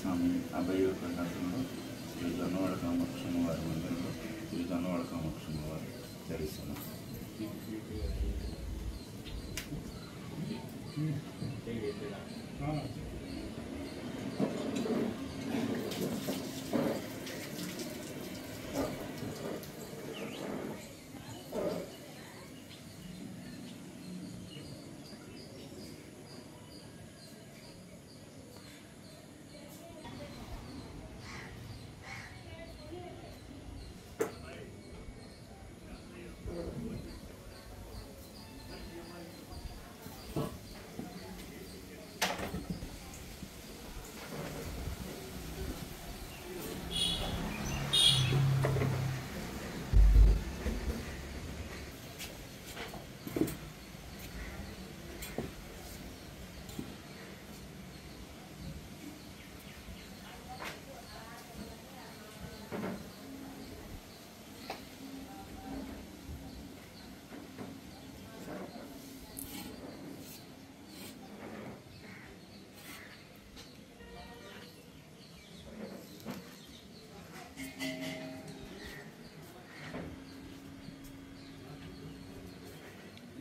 స్వామి అభయ కంఠంలో శ్రీ జొన్నవాడ కామాక్షమ్మ వారి మందిరంలో శ్రీ జొన్నవాడ కామాక్షమ్మ వారు ధరిస్తున్నాం.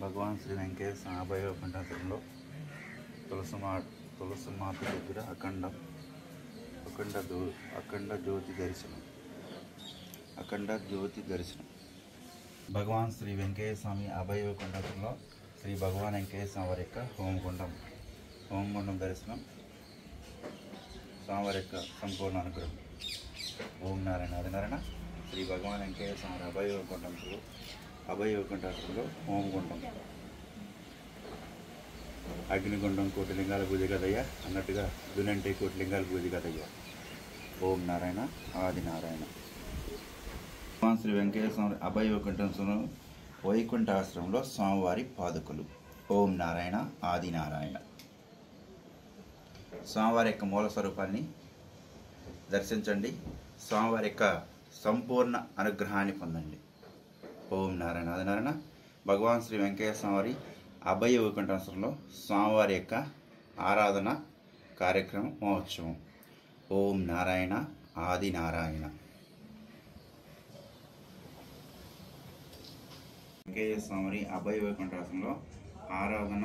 భగవాన్ శ్రీ వెంకటేశ్వర అభయ కంఠంలో తులసి మాత దగ్గర అఖండ జ్యోతి దర్శనం. భగవాన్ శ్రీ వెంకటేశ్వర స్వామి అభయ కంఠంలో శ్రీ భగవాన్ వెంకటేశ్వర స్వామి వారి యొక్క హోమగుండం దర్శనం. స్వామివారి యొక్క సంపూర్ణ అనుగ్రహం. ఓం నారాయణ ఆదినారాయణ. శ్రీ భగవాన్ వెంకటేశ్వర స్వామి అభయ కంఠంలో హోమగుండం, అగ్నిగుండం కోటి లింగాల పూజ కదయ్యా అన్నట్టుగా దునంటే కోటి లింగాల పూజ కదయ్యా. ఓం నారాయణ ఆదినారాయణ. భగవాన్ శ్రీ వెంకటేశ్వర స్వామి అభయ కంఠంలో వైకుంఠాశ్రమంలో స్వామివారి పాదుకలు. ఓం నారాయణ ఆదినారాయణ. స్వామివారి యొక్క మూల స్వరూపాన్ని దర్శించండి. స్వామివారి యొక్క సంపూర్ణ అనుగ్రహాన్ని పొందండి. ఓం నారాయణ ఆదినారాయణ. భగవాన్ శ్రీ వెంకటేశ్వర స్వామి అభయ వైకుంఠాశ్రమంలో స్వామివారి యొక్క ఆరాధన కార్యక్రమం మహోత్సవం. ఓం నారాయణ ఆదినారాయణ. వెంకటేశ్వర స్వామి అభయ వైకుంఠాశ్రమంలో ఆరాధన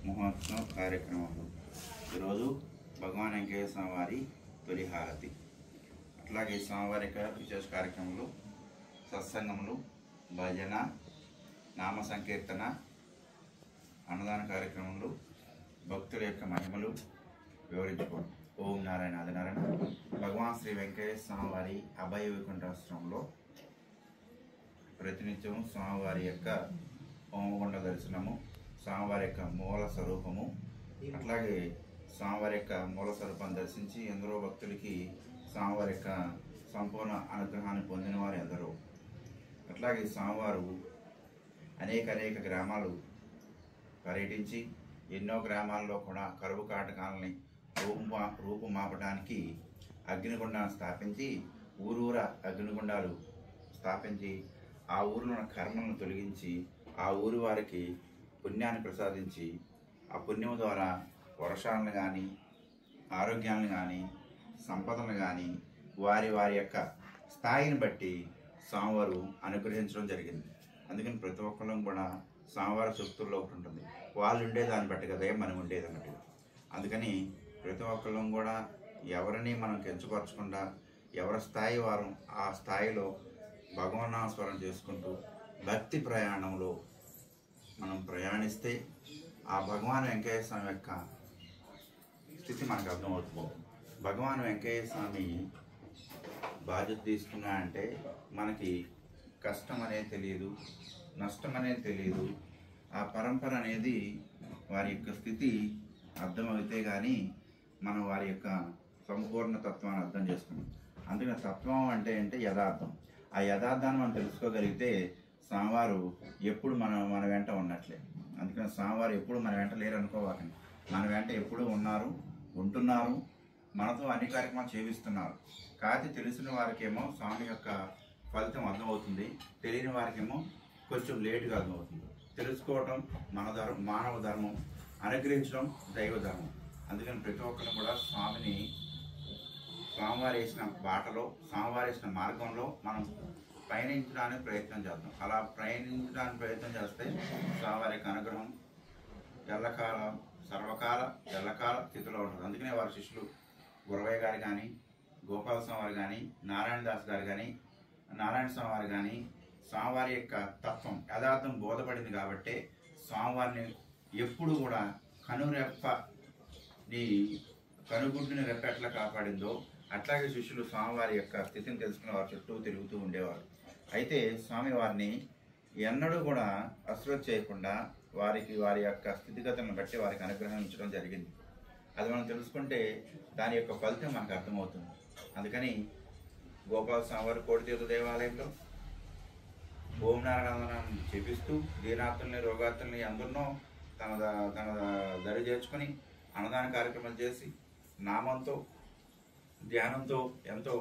మహోత్సవం కార్యక్రమాలు. ఈరోజు భగవాన్ వెంకటేశ్వర స్వామి వారి తొలి హారతి. అట్లాగే స్వామివారి యొక్క విశేష కార్యక్రమాలు, సత్సంగములు, భజన, నామ సంకీర్తన, అన్నదాన కార్యక్రమాలు, భక్తుల యొక్క మహిమలు వివరించుకోండి. ఓం నారాయణ ఆదినారాయణ. భగవాన్ శ్రీ వెంకటేశ్వర స్వామి వారి అభయ వైకుంఠాశ్రమంలో ప్రతినిత్యం స్వామివారి యొక్క హోమగుండ దర్శనము, స్వామివారి యొక్క మూల స్వరూపము, అట్లాగే స్వామివారి యొక్క మూల స్వరూపాన్ని దర్శించి ఎందరో భక్తులకి స్వామివారి యొక్క సంపూర్ణ అనుగ్రహాన్ని పొందిన వారు ఎందరో. అట్లాగే స్వామివారు అనేక గ్రామాలు పర్యటించి ఎన్నో గ్రామాల్లో కూడా కరువు కాటకాలని రూపుమాపడానికి అగ్నిగుండాన్ని స్థాపించి ఊరూరా అగ్నిగుండాలు స్థాపించి ఆ ఊరిలో ఉన్న కర్మలను తొలగించి ఆ ఊరి వారికి పుణ్యాన్ని ప్రసాదించి ఆ పుణ్యం ద్వారా వర్షాలను కానీ, ఆరోగ్యాలను కానీ, సంపదలను కానీ వారి యొక్క స్థాయిని బట్టి స్వామివారు అనుగ్రహించడం జరిగింది. అందుకని ప్రతి ఒక్కళ్ళం కూడా స్వామివారి శక్తుల్లో ఒకటి ఉంటుంది. వాళ్ళు ఉండేదాన్ని బట్టి కదా మనం ఉండేది అన్నట్టుగా. అందుకని ప్రతి ఒక్కళ్ళం కూడా ఎవరిని మనం కించపరచకుండా ఎవరి స్థాయి వారు ఆ స్థాయిలో భగవన్నామస్మరణ చేసుకుంటూ భక్తి ప్రయాణంలో మనం ప్రయాణిస్తే ఆ భగవాన్ వెంకటేశ్వర స్వామి యొక్క స్థితి మనకు అర్థమవుతుంది. భగవాన్ వెంకటేశ్వర స్వామి బాధ్యత తీసుకున్నా అంటే మనకి కష్టం అనేది తెలియదు, నష్టం అనేది తెలియదు. ఆ పరంపర అనేది వారి యొక్క స్థితి అర్థమైతే కానీ మనం వారి యొక్క సంపూర్ణ తత్వాన్ని అర్థం చేసుకున్నాం. అందుకని తత్వం అంటే యథార్థం. ఆ యథార్థాన్ని మనం తెలుసుకోగలిగితే స్వామివారు ఎప్పుడు మన వెంట ఉన్నట్లే. అందుకని స్వామివారు ఎప్పుడు మన వెంట లేరు అనుకోవాలని, మన వెంట ఎప్పుడు ఉంటున్నారు, మనతో అన్ని కార్యక్రమాలు చేపిస్తున్నారు. కాకపోతే తెలిసిన వారికేమో స్వామి యొక్క ఫలితం అర్థమవుతుంది, తెలియని వారికేమో కొంచెం లేటుగా అర్థమవుతుంది. తెలుసుకోవటం మానవ ధర్మం, అనుగ్రహించడం దైవ ధర్మం. అందుకని ప్రతి ఒక్కరు కూడా స్వామిని స్వామివారు వేసిన బాటలో, స్వామివారు వేసిన మార్గంలో మనం పయనించడానికి ప్రయత్నం చేద్దాం. అలా ప్రయాణించడానికి ప్రయత్నం చేస్తే స్వామివారి యొక్క అనుగ్రహం ఎల్లకాలం, సర్వకాల, ఎల్లకాల స్థితిలో ఉంటుంది. అందుకనే వారి శిష్యులు గురవయ్య గారు కానీ, గోపాల స్వామి వారు కానీ, నారాయణ దాస్ గారు కానీ, నారాయణ స్వామి వారు కానీ స్వామివారి యొక్క తత్వం యథార్థం బోధపడింది కాబట్టి స్వామివారిని ఎప్పుడు కూడా కనుగుడ్డుని రెప్పెట్లా కాపాడిందో అట్లాగే శిష్యులు స్వామివారి యొక్క స్థితిని తెలుసుకుని వారి చుట్టూ తిరుగుతూ ఉండేవారు. అయితే స్వామివారిని ఎన్నడూ కూడా అశ్రద్ధ చేయకుండా వారి యొక్క స్థితిగతులను బట్టి వారికి అనుగ్రహించడం జరిగింది. అది మనం తెలుసుకుంటే దాని యొక్క ఫలితం మనకు అర్థమవుతుంది. అందుకని గోపాల స్వామివారి కోటితీర్థ దేవాలయంలో ఓం నారాయణ చేపిస్తూ దీనార్థుల్ని, రోగార్థుల్ని అందరినో తన దరి చేర్చుకొని అన్నదాన కార్యక్రమాలు చేసి నామంతో, ధ్యానంతో ఎంతో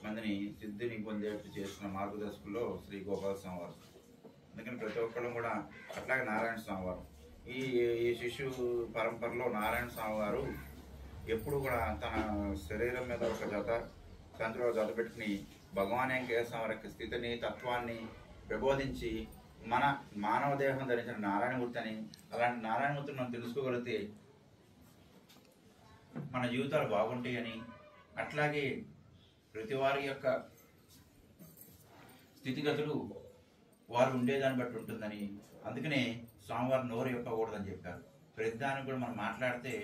మందిని సిద్ధిని పొందేట్టు చేసిన మార్గదర్శకుల్లో శ్రీ గోపాల స్వామి వారు. అందుకని ప్రతి ఒక్కళ్ళు కూడా అట్లాగే నారాయణ స్వామి వారు ఈ శిశు పరంపరలో నారాయణ స్వామి వారు ఎప్పుడు కూడా తన శరీరం మీద ఒక సంచులో జత పెట్టుకుని భగవాన్ వెంకటేశ్వర వారి యొక్క స్థితిని, తత్వాన్ని ప్రబోధించి మన మానవ దేహం ధరించిన నారాయణమూర్తి అని, అలాంటి నారాయణమూర్తిని మనం తెలుసుకోగలిగితే మన జీవితాలు బాగుంటాయని, అట్లాగే ప్రతి వారి యొక్క స్థితిగతులు వారు ఉండేదాన్ని బట్టి ఉంటుందని, అందుకనే స్వామివారి నోరు చెప్పకూడదని చెప్పారు. ప్రతి దానికి కూడా మనం మాట్లాడితే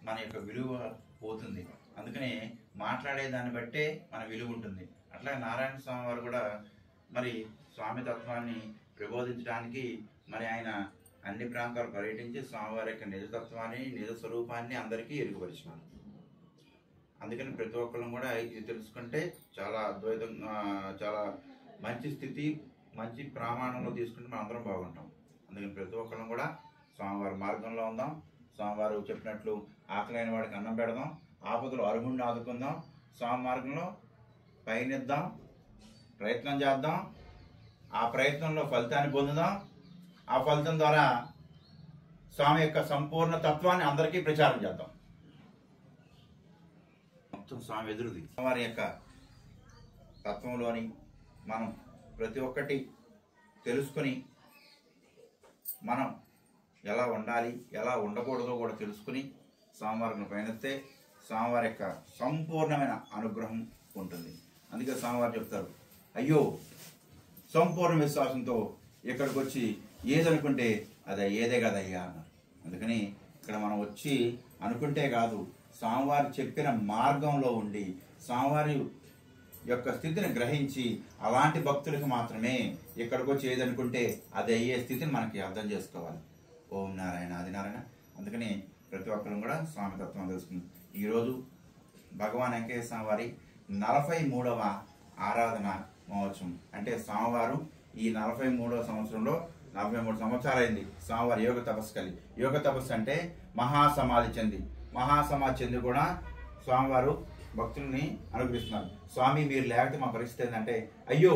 మన యొక్క విలువ పోతుంది. అందుకనే మాట్లాడేదాన్ని బట్టే మన విలువ ఉంటుంది. అట్లాగే నారాయణ స్వామి వారు కూడా మరి స్వామి తత్వాన్ని ప్రబోధించడానికి మరి ఆయన అన్ని ప్రాంతాలు పర్యటించి స్వామివారి యొక్క నిజతత్వాన్ని, నిజ స్వరూపాన్ని అందరికీ ఎరుగుపరిచినారు. అందుకని ప్రతి ఒక్కరు కూడా ఇది తెలుసుకుంటే చాలా అద్వైతంగా, చాలా మంచి స్థితి, మంచి ప్రమాణంలో తీసుకుంటే మనం అందరం బాగుంటాం. అందుకని ప్రతి ఒక్కరు కూడా స్వామివారి మార్గంలో ఉందాం. స్వామివారు చెప్పినట్లు ఆకలైన వాడికి అన్నం పెడదాం, ఆపదలు అర్హుడిని ఆదుకుందాం, స్వామి మార్గంలో పయనిద్దాం, ప్రయత్నం చేద్దాం. ఆ ప్రయత్నంలో ఫలితాన్ని పొందుదాం. ఆ ఫలితం ద్వారా స్వామి యొక్క సంపూర్ణ తత్వాన్ని అందరికీ ప్రచారం చేద్దాం. మొత్తం స్వామి ఎదురుది. వారి యొక్క తత్వంలోని మనం ప్రతి ఒక్కటి తెలుసుకుని మనం ఎలా ఉండాలి, ఎలా ఉండకూడదో కూడా తెలుసుకుని స్వామివారిని పయనిస్తే స్వామివారి యొక్క సంపూర్ణమైన అనుగ్రహం ఉంటుంది. అందుకే స్వామివారు చెప్తారు, అయ్యో సంపూర్ణ విశ్వాసంతో ఇక్కడికి వచ్చి ఏదనుకుంటే అది ఏదే కదయ్యా అన్నారు. అందుకని ఇక్కడ మనం వచ్చి అనుకుంటే కాదు, స్వామివారు చెప్పిన మార్గంలో ఉండి స్వామివారి యొక్క స్థితిని గ్రహించి అలాంటి భక్తులకు మాత్రమే ఇక్కడికి వచ్చి ఏదనుకుంటే అది అయ్యే స్థితిని మనకి అర్థం చేసుకోవాలి. ఓం నారాయణ, ఆది నారాయణ. అందుకని ప్రతి ఒక్కరు కూడా స్వామి తత్వం తెలుసుకుంది. ఈరోజు భగవాన్ వెంకటేశ్వర వారి 43వ ఆరాధన మహోత్సవం. అంటే స్వామివారు ఈ 43వ సంవత్సరంలో 43 సంవత్సరాలైంది స్వామివారి యోగ తపస్సు కలిగి. యోగ తపస్సు అంటే మహాసమాధి చెంది, మహాసమాధి చెంది కూడా స్వామివారు భక్తుల్ని అనుగ్రహిస్తున్నారు. స్వామి మీరు లేకపోతే మా పరిస్థితి ఏంటంటే, అయ్యో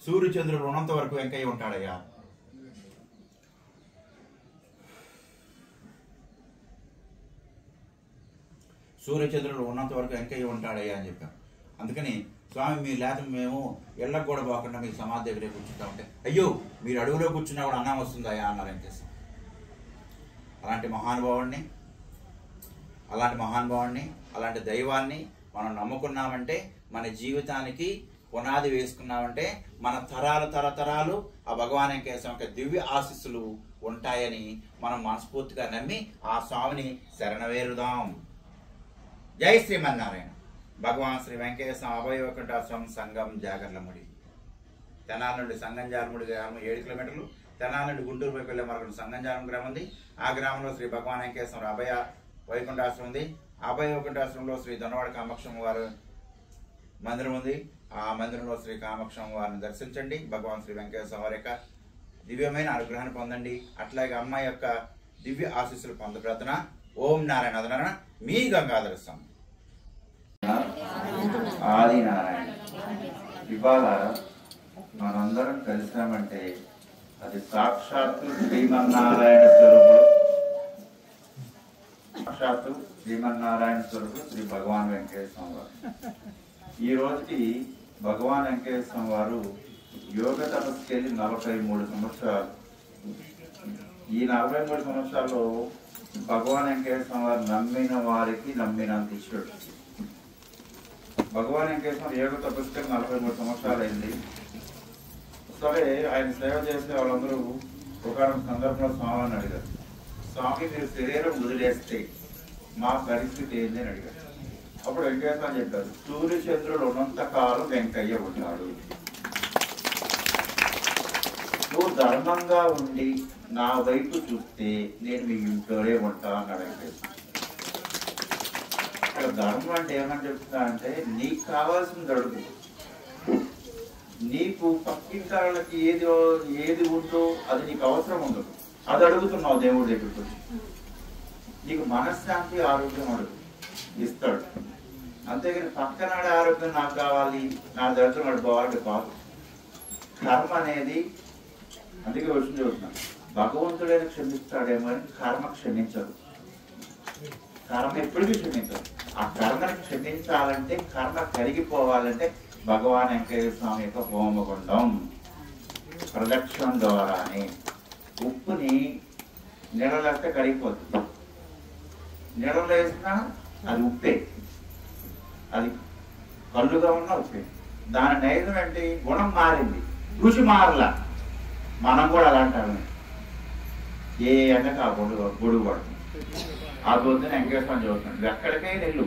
సూర్యచంద్రుడు ఉన్నంత వరకు వెంకయ్య ఉంటాడయ్యా, సూర్యచంద్రుడు ఉన్నంత వరకు వెంకయ్య ఉంటాడయ్యా అని చెప్పాం. అందుకని స్వామి మీరు లేకపోతే మేము ఇళ్ళకు కూడా పోకుండా మీరు సమాధి దగ్గరే కూర్చుంటా ఉంటే, అయ్యో మీరు అడవిలో కూర్చున్నా కూడా అన్నం వస్తుందయ్యా అన్నారు వెంకటేశ్వర. అలాంటి మహానుభావుడిని అలాంటి దైవాన్ని మనం నమ్ముకున్నామంటే, మన జీవితానికి పునాది వేసుకున్నామంటే మన తరతరాలు ఆ భగవాన్ వెంకటేశ్వర యొక్క దివ్య ఆశీస్సులు ఉంటాయని మనం మనస్ఫూర్తిగా నమ్మి ఆ స్వామిని శరణవేరుదాం. జై శ్రీమన్నారాయణ. భగవాన్ శ్రీ వెంకటేశ్వర అభయవైకుంఠాశ్రమం సంఘం జాగర్లముడి. తెనాల నుండి సంగంజారముడి గ్రామం 7 కిలోమీటర్లు, తెనాల నుండి గుంటూరు వైపు వెళ్ళే మార్గం సంగంజారం గ్రామం ఉంది. ఆ గ్రామంలో శ్రీ భగవాన్ వెంకటేశ్వర అభయ వైకుంఠాశ్రమం ఉంది. అభయ వైకుంఠాశ్రమంలో శ్రీ దొనవాడ కామాక్షమ్మ వారి మందిరం ఉంది. ఆ మందిరంలో శ్రీ కామాక్షమ్మ వారిని దర్శించండి. భగవాన్ శ్రీ వెంకటేశ్వర వారి యొక్క దివ్యమైన అనుగ్రహాన్ని పొందండి. అట్లాగే అమ్మాయి యొక్క దివ్య ఆశీస్సులు పొందప్రదన. ఓం నారాయణ, ఆది నారాయణ. మీ గంగాధర స్వామి. ఆది నారాయణ. ఇవాళ మనందరం కలిసామంటే అది సాక్షాత్తు శ్రీమన్నారాయణ స్వరూపుడు, సాక్షాత్తు శ్రీమన్నారాయణ స్వరూపుడు శ్రీ భగవాన్ వెంకటేశ్వర స్వామి వారు. ఈ రోజుకి భగవాన్ వెంకటేశ్వర స్వామి వారు యోగ తపస్సుకి వెళ్ళి 43 సంవత్సరాలు. ఈ 43 సంవత్సరాల్లో భగవాన్ వెంకటేశ్వర స్వామి వారు నమ్మిన వారికి నమ్మినంత ఇచ్చాడు. భగవాన్ వెంకటేశ్వర స్వామి యోగ తపస్సుకి 43 సంవత్సరాలు అయింది. సరే ఆయన సేవ చేసే వాళ్ళందరూ ఒక సందర్భంలో స్వామిని అడిగారు, స్వామి మీరు శరీరం వదిలేస్తే మా పరిస్థితి ఏంది అని అడిగారు. అప్పుడు వెంకటేశ్వర చెప్పారు, సూర్యచంద్రుడు ఉన్నంత కాలం వెంకయ్య ఉన్నాడు. నువ్వు ధర్మంగా ఉండి నా వైపు చూస్తే నేను మీ ఇంట్లోనే ఉంటా అన్నాడు వెంకటేశ్వర. ఇక్కడ ధర్మం అంటే ఏమని చెప్తున్నా అంటే నీకు కావాల్సింది అడుగు. నీకు పక్కింటి వాళ్ళకి ఏది ఉందో అది నీకు అవసరం ఉండదు, అది అడుగుతున్నావు దేవుడి దగ్గరికి వచ్చి. నీకు మనశ్శాంతి ఆరోగ్యం అడుగు, ఇస్తాడు. అంతేగాని పక్కనాడే ఆరోగ్యం నాకు కావాలి, నా దగ్గర నడుకోవాలంటే కాదు. కర్మ అనేది అందుకే వచ్చి చూస్తున్నాను, భగవంతుడైనా క్షమిస్తాడేమో అని కర్మ క్షమించదు. కర్మ ఎప్పటికీ క్షమించదు. ఆ కర్మని క్షమించాలంటే, కర్మ కరిగిపోవాలంటే భగవాన్ వెంకటేశ్వర స్వామి యొక్క హోమగుండం ప్రదక్షిణం ద్వారానే. ఉప్పుని నీళ్ళలేస్తే కరిగిపోతుంది, నీళ్ళలో వేసినా అది ఉప్పే, అది కళ్ళుగా ఉన్న ఉప్పే. దాని నైజం ఏంటి, గుణం మారింది, రుచి మారలా. మనం కూడా అలాంటి ఏ ఎండకు ఆ గొడుగు పడుతుంది. ఆ పొద్దున వెంకటేశ్వర చదువుతున్నాడు, ఎక్కడికే నెల్లు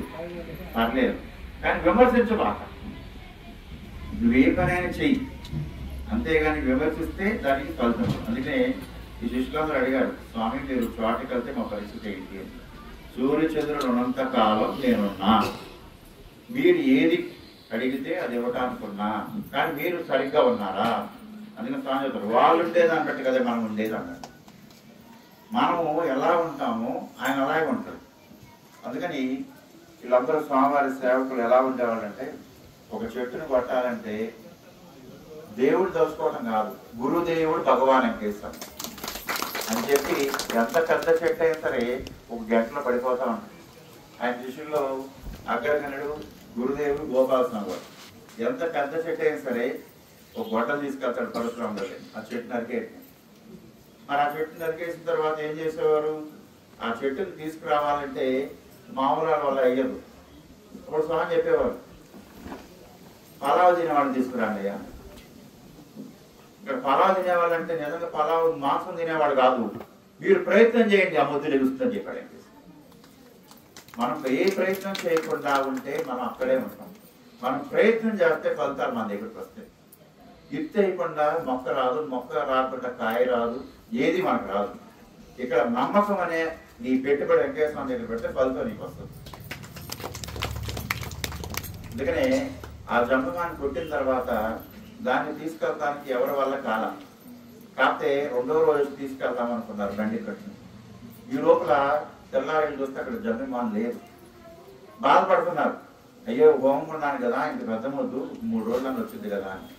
పర్లేదు కానీ విమర్శించబాక. నువ్వే పనైనా చెయ్యి, అంతేగాని విమర్శిస్తే దానికి ఫలితం. అందుకనే ఈ శిష్యులందరూ అడిగారు, స్వామి మీరు చోటకి వెళ్తే మా పరిస్థితి ఏంటి అని. సూర్యచంద్రుడు ఉన్నంత కాలం నేనున్నా, మీరు ఏది అడిగితే అది ఇవ్వటానుకున్నా, కానీ మీరు సరిగ్గా ఉన్నారా? అందుకని స్వామి చెప్తారు, వాళ్ళు ఉండేది అన్నట్టు కదా మనం ఉండేది అన్నాడు. మనము ఎలా ఉంటామో ఆయన అలాగే ఉంటాడు. అందుకని వీళ్ళందరూ స్వామివారి సేవకులు ఎలా ఉండేవాళ్ళు అంటే, ఒక చెట్టును కొట్టాలంటే దేవుడు దోచుకోవడం కాదు, గురుదేవుడు భగవాన్ వెంకటేశ్వర అని చెప్పి ఎంత పెద్ద చెట్టు అయినా సరే ఒక గంటలో పడిపోతా ఉంటాడు. ఆయన శిష్యుల్లో అగ్రగణుడు గురుదేవుడు గోపాలస్వామి గారు ఎంత పెద్ద చెట్టు అయినా సరే ఒక గొడ్డలు తీసుకెళ్తాడు పరశురామ దగ్గర, ఆ చెట్టు నరికేసి. మరి ఆ చెట్టు నరికేసిన తర్వాత ఏం చేసేవారు, ఆ చెట్టును తీసుకురావాలంటే మామూలు వల్ల అయ్యదు. ఇప్పుడు స్వామి చెప్పేవారు, పలావు తినేవాళ్ళని తీసుకురాండి అయ్యా. ఇక్కడ పలావు తినేవాళ్ళంటే నిజంగా పలావు మాంసం తినేవాడు కాదు, మీరు ప్రయత్నం చేయండి ఆ ముద్దు లెగుస్తుందని చెప్పాడు. మనం ఏ ప్రయత్నం చేయకుండా ఉంటే మనం అక్కడే ఉంటాం. మనం ప్రయత్నం చేస్తే ఫలితాలు మన దగ్గరికి వస్తాయి. ఇత్తి వేయకుండా మొక్క రాదు, మొక్క రాకుండా కాయ రాదు, ఏది మనకు రాదు. ఇక్కడ నమ్మకం అనే నీ పెట్టుబడి వెంకటేశ్వర దగ్గర పెడితే ఫలితం నీకు వస్తుంది. అందుకనే ఆ జంబమాన్ని కొట్టిన తర్వాత దాన్ని తీసుకెళ్తానికి ఎవరి వల్ల కాలం, కాకపోతే 2వ రోజు తీసుకెళ్తాం అనుకున్నారు బండి కట్టుని. ఈ లోపల తెల్లారి చూస్తే అక్కడ జంబమాన్ లేదు. బాధపడుతున్నారు, అయ్యో హోమం ఉన్నాను కదా, ఇంక పెద్ద మొద్దు 3 రోజులని వచ్చింది కదా అని.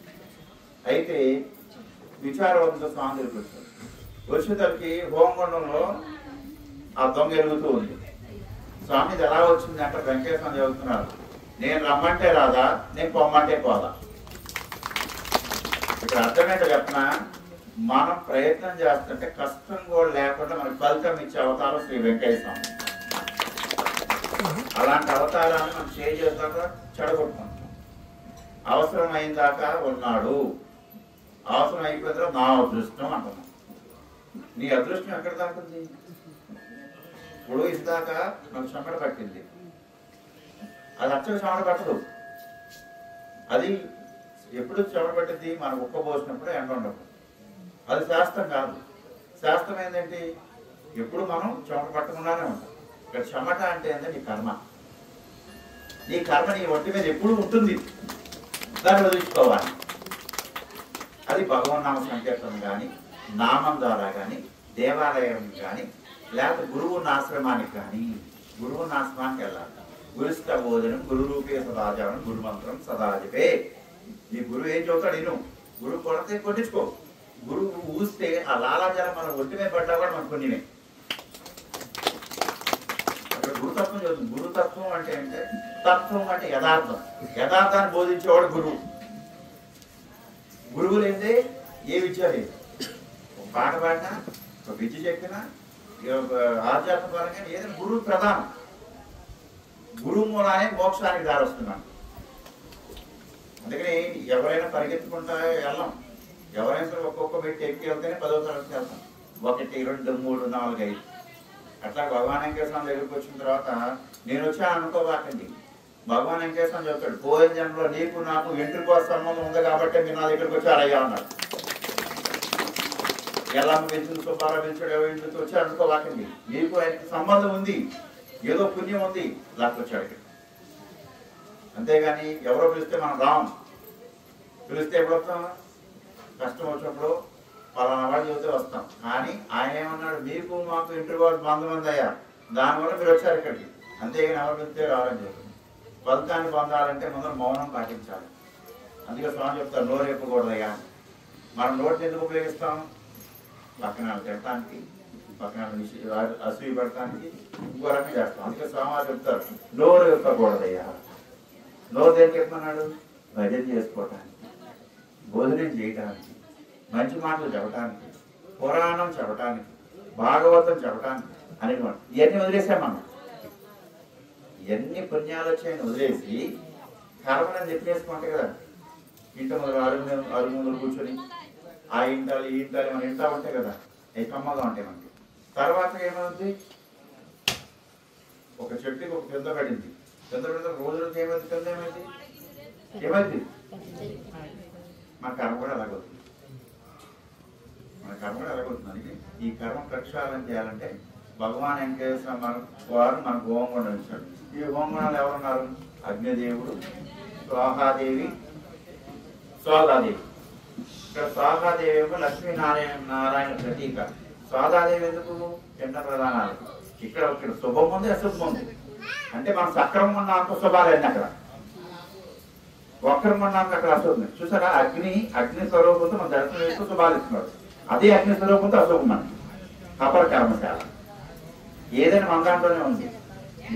అయితే విచారవంతుతో స్వామి దగ్గరికి వచ్చారు. వచ్చేసరికి హోమగుండంలో ఆ దొంగ ఎరుగుతూ ఉంది. స్వామి ఎలా వచ్చింది అంటే వెంకటేశ్వర చదువుతున్నారు, నేను రమ్మంటే రాదా, నేను పొమ్మంటే పోదా. ఇక్కడ అర్థమైతే చెప్పనా, మనం ప్రయత్నం చేస్తుంటే కష్టం కూడా లేకుండా మనకు ఫలితం ఇచ్చే అవతారం శ్రీ వెంకటేశ్వర స్వామి. అలాంటి అవతారాన్ని మనం చేసేదాకా చెడగొట్టుకుంటాం. అవసరం అయిన దాకా ఉన్నాడు, అవసరం అయిపోయిందో నా అదృష్టం అంటున్నాం. నీ అదృష్టం ఎక్కడ దాకా ఉంది? ఇప్పుడు ఇందాక నాకు చెమట పట్టింది, అది అచ్చగా చెమట పట్టదు. అది ఎప్పుడు చెమట పట్టింది, మనం ఉక్క పోసినప్పుడు ఎండ ఉండదు. అది శాస్త్రం కాదు. శాస్త్రం ఏంటంటే ఎప్పుడు మనం చెమట పట్టకుండానే ఉంటాం. ఇక్కడ చెమట అంటే ఏంటంటే నీ కర్మ. నీ కర్మ నీ ఒంటి మీద ఎప్పుడు ఉంటుంది, దాన్ని వదిలించుకోవాలి. అది భగవన్నామ సంకీర్తనం కానీ, నామం ద్వారా కానీ, దేవాలయం కానీ, లేకపోతే గురువున్న ఆశ్రమానికి కానీ. గురువున్న ఆశ్రమానికి వెళ్ళాలి. గురుస్థ భోజనం గురు రూపే సదాచారం గురు మంత్రం సదాజపే. నీ గురువు ఏం చెబుతాడు ఇను. గురువు కొడితే కొట్టించుకో. గురువు ఊస్తే ఆ లాలాజలం మన ఒంటి మీద పడ్డా కూడా మనకు కొన్నినే. గురుతత్వం చదువుతుంది. గురుతత్వం అంటే తత్వం అంటే యథార్థం. యథార్థాన్ని బోధించేవాడు గురువు. గురువు లేదే ఏ విద్య లేదు. ఒక పాట పాడినా, ఒక విద్య చెప్పినా, ఆధ్యాత్మిక పరంగా ఏదైనా గురువు ప్రధానం. గురువు మూలానే మోక్షానికి దారి వస్తున్నాం. అందుకని ఎవరైనా పరిగెత్తుకుంటా వెళ్ళాం. ఎవరైనా సరే ఒక్కొక్క వ్యక్తి ఎక్కి వెళ్తేనే 10వ తరగతికి వెళ్తాం. 1, 2, 3, 4, 5 అట్లా భగవాన్ వెంకటేశ్వర దగ్గరికి వచ్చిన తర్వాత నేను వచ్చాను అనుకోవాకండి. భగవాన్ వెంకటేశ్వర చెప్తాడు, పోయిన జన్మలో నీకు నాకు వెంట్రుకో సంబంధం ఉంది కాబట్టి మీరు నా దగ్గరికి వచ్చారయ్యా అన్నాడు. ఎల్లమ్మ పిలిచింది, సుబ్బారావు పిలిచాడు, ఎవరికి వచ్చారు అనుకోవాకండి. నీకు ఆయనకి సంబంధం ఉంది, ఏదో పుణ్యం ఉంది, లాక్కొచ్చాడు ఇక్కడ. అంతేగాని ఎవరో పిలిస్తే మనం రాం. పిలిస్తే ఎప్పుడు వస్తాం? కష్టం వచ్చినప్పుడు పలానా వాడు చెబితే వస్తాం. కానీ ఆయన ఏమన్నాడు, మీకు మాకు ఇంటర్ వాళ్ళు 100 మంది అయ్యా, దానివల్ల మీరు వచ్చారు ఇక్కడికి. అంతేగాని ఎవరు పిలిస్తే రావాలని చెప్తుంది. ఫలితాన్ని పొందాలంటే ముందర మౌనం పాటించాలి. అందుకే స్వామి చెప్తారు, నోరు ఎప్పకూడదయ్యా. మనం నోటిని ఎందుకు ఉపయోగిస్తాం? పక్కన తిట్టడానికి, పక్కన అసూయ పెడతానికి, ఇంకో రకంగా చేస్తాం. అందుకే స్వామి చెప్తారు, నోరు ఎప్పకూడదయ్యా. నోరు దేనికి చెప్పమన్నాడు? భజన చేసుకోవటానికి, భోజనం చేయటానికి, మంచి మాటలు చెప్పటానికి, పురాణం చెప్పటానికి, భాగవతం చెప్పటానికి అనేటువంటి ఇవన్నీ వదిలేసాం మనం. ఎన్ని పుణ్యాలు వచ్చాయని వదిలేసి కర్మలను చెప్పేసుకుంటే కదా. ఇంట మొదలు అరుగు ముందు కూర్చొని ఆ ఇంటాలి ఈ ఇంటాలి మన ఇంటా ఉంటాయి కదా, అవి కమ్మగా ఉంటాయి మనకి. తర్వాత ఏమవుతుంది? ఒక చెట్టుకి ఒక కింద పడింది. కింద పడిన రోజులకి ఏమైంది? కింద ఏమైంది? మన కర్మ కూడా అలాగవుతుంది. మన కర్మ కూడా అలాగవుతుంది. ఈ కర్మ ప్రక్షాళన చేయాలంటే భగవాన్ వెంకటేశ్వర వారు మనకు హోమగుండం ఇచ్చాడు. ఈ హోమగుండాలు ఎవరున్నారు? అగ్నిదేవుడు, స్వాహాదేవి, స్వాదాదేవి. ఇక్కడ స్వాహాదేవి ఏమో లక్ష్మీనారాయణ ప్రతీక. స్వాదాదేవి ఎందుకు? పిండ ప్రధానాలు. ఇక్కడ శుభం ఉంది, అశుభం ఉంది. అంటే మనం సక్రమం ఉన్నాక శుభాలన్నీ అక్కడ, వక్రం ఉన్నాక అక్కడ అశుభం. చూసారా? అగ్ని స్వరూపంతో మన దర్శనం వేస్తూ శుభాలు ఇస్తున్నారు. అదే అగ్ని స్వరూపంతో అశుభం మనకి. అపర కర్మశాల ఏదైనా మన దాంట్లోనే ఉంది.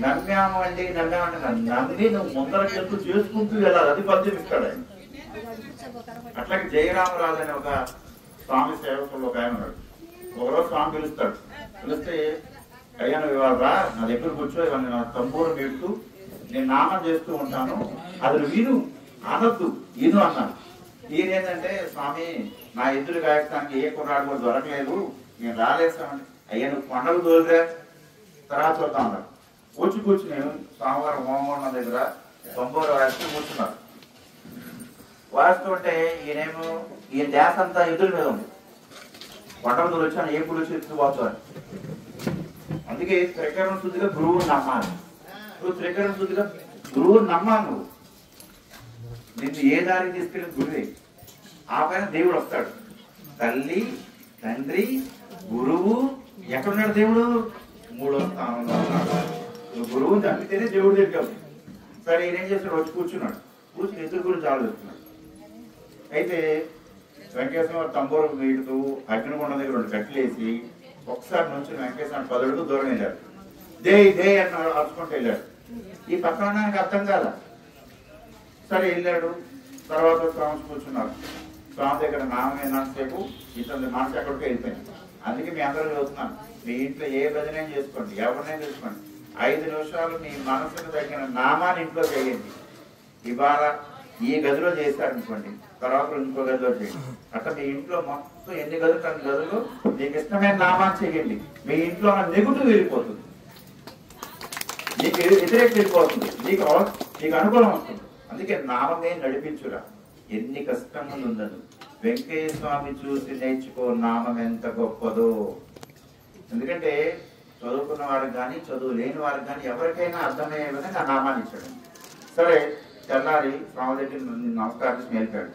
నమ్మామండి నమ్మి నువ్వు ముందరకు వెళ్తూ చేసుకుంటూ వెళ్ళాలి. అది ఫలితం ఇస్తాడు ఆయన. అట్లాగే జయరామరాజు అనే ఒక స్వామి సేవకులు ఒక ఆయన ఉన్నాడు. ఒకరోజు స్వామి పిలుస్తాడు. పిలిస్తే, అయ్యా నువ్వు ఇవాళ రా, నా దగ్గర కూర్చో, ఇవన్నీ నా తంబూరు పెడుతూ నేను నామం చేస్తూ ఉంటాను, అది విను, అనొద్దు, విను అన్నాను. ఈయన ఏంటంటే, స్వామి నా ఎదురు గాయటానికి ఏ కుర్రాడు కూడా దొరకలేదు, నేను రాలేస్తామని. అయ్యా నువ్వు కొండలు తోలిరా, తర్వాత చూద్దాం అన్నాడు. కూర్చుని స్వామివారం హోమగుండం దగ్గర తంబూరు వాయిస్తూ కూర్చున్నారు. వాయిస్తుంటే ఈయన ధ్యాస అంతా ఎదురు మీద ఉంది. కొండలు తోలి వచ్చాను, ఏ పులు ఎత్తుకుపోతాను. అందుకే త్రికరణ శుద్ధిగా గురువుని నమ్మాలి. నువ్వు త్రికరణ శుద్ధిగా గురువుని నమ్మాలి. నువ్వు నిన్ను ఏ దారికి తీసుకెళ్ళి గురువే. ఆ పైన దేవుడు వస్తాడు. తల్లి, తండ్రి, గురువు. ఎక్కడున్నాడు దేవుడు? 3వ స్థానంలో ఉన్నాడు. నువ్వు గురువుని నమ్మితేనే దేవుడు దగ్గర. సరే ఈయన ఏం చేస్తాడు? వచ్చి కూర్చున్నాడు. కూర్చుని ఇద్దరు గురించి ఆలోచిస్తున్నాడు. అయితే వెంకటేశ్వర తంబూరు వీడుతూ అగ్నిగుండం దగ్గర 2 కట్టెలు వేసి ఒకసారి నుంచి వెంకటేశ్వర 10 అడుగులు దూరం వెళ్ళాడు. దే అన్న అరుచుకుంటూ వెళ్ళాడు. ఈ పక్కన నాకు అర్థం కాదా. సరే వెళ్ళాడు. తర్వాత స్వామి కూర్చున్నారు. స్వామి దగ్గర నామేసేపు ఇతని మనసు ఎక్కడికి వెళ్ళిపోయింది. అందుకే మీ అందరూ చదువుతున్నాను, మీ ఇంట్లో ఏ భజన చేసుకోండి, ఎవరినైనా చేసుకోండి, 5 నిమిషాలు మీ మనసుకు తగిన నామాన్ని ఇంట్లో చేయండి. ఇవాళ ఈ గదిలో చేశారనుకోండి, తర్వాత ఇంకో గదిలో చేయండి. అట్లా మీ ఇంట్లో మొత్తం ఎన్ని గదులు అన్ని గదులు మీకు ఇష్టమైన నామాన్ని చేయండి. మీ ఇంట్లో నెగిటివ్ వెళ్ళిపోతుంది, నీకు వ్యతిరేకం వెళ్ళిపోతుంది, నీకు అనుకూలం వస్తుంది. అందుకే నామమే నడిపించురా. ఎన్ని కష్టములు ఉండదు. వెంకయ్య స్వామి చూసి నేర్చుకో నామం ఎంత గొప్పదో. ఎందుకంటే చదువుకున్న వారికి కానీ చదువు లేని వారికి కానీ ఎవరికైనా అర్థమయ్యే విధంగా నామాన్ని ఇచ్చాడు. సరే తెల్లారి స్వామి దగ్గర నమస్కారం చేసి వెళ్ళిపోయాడు.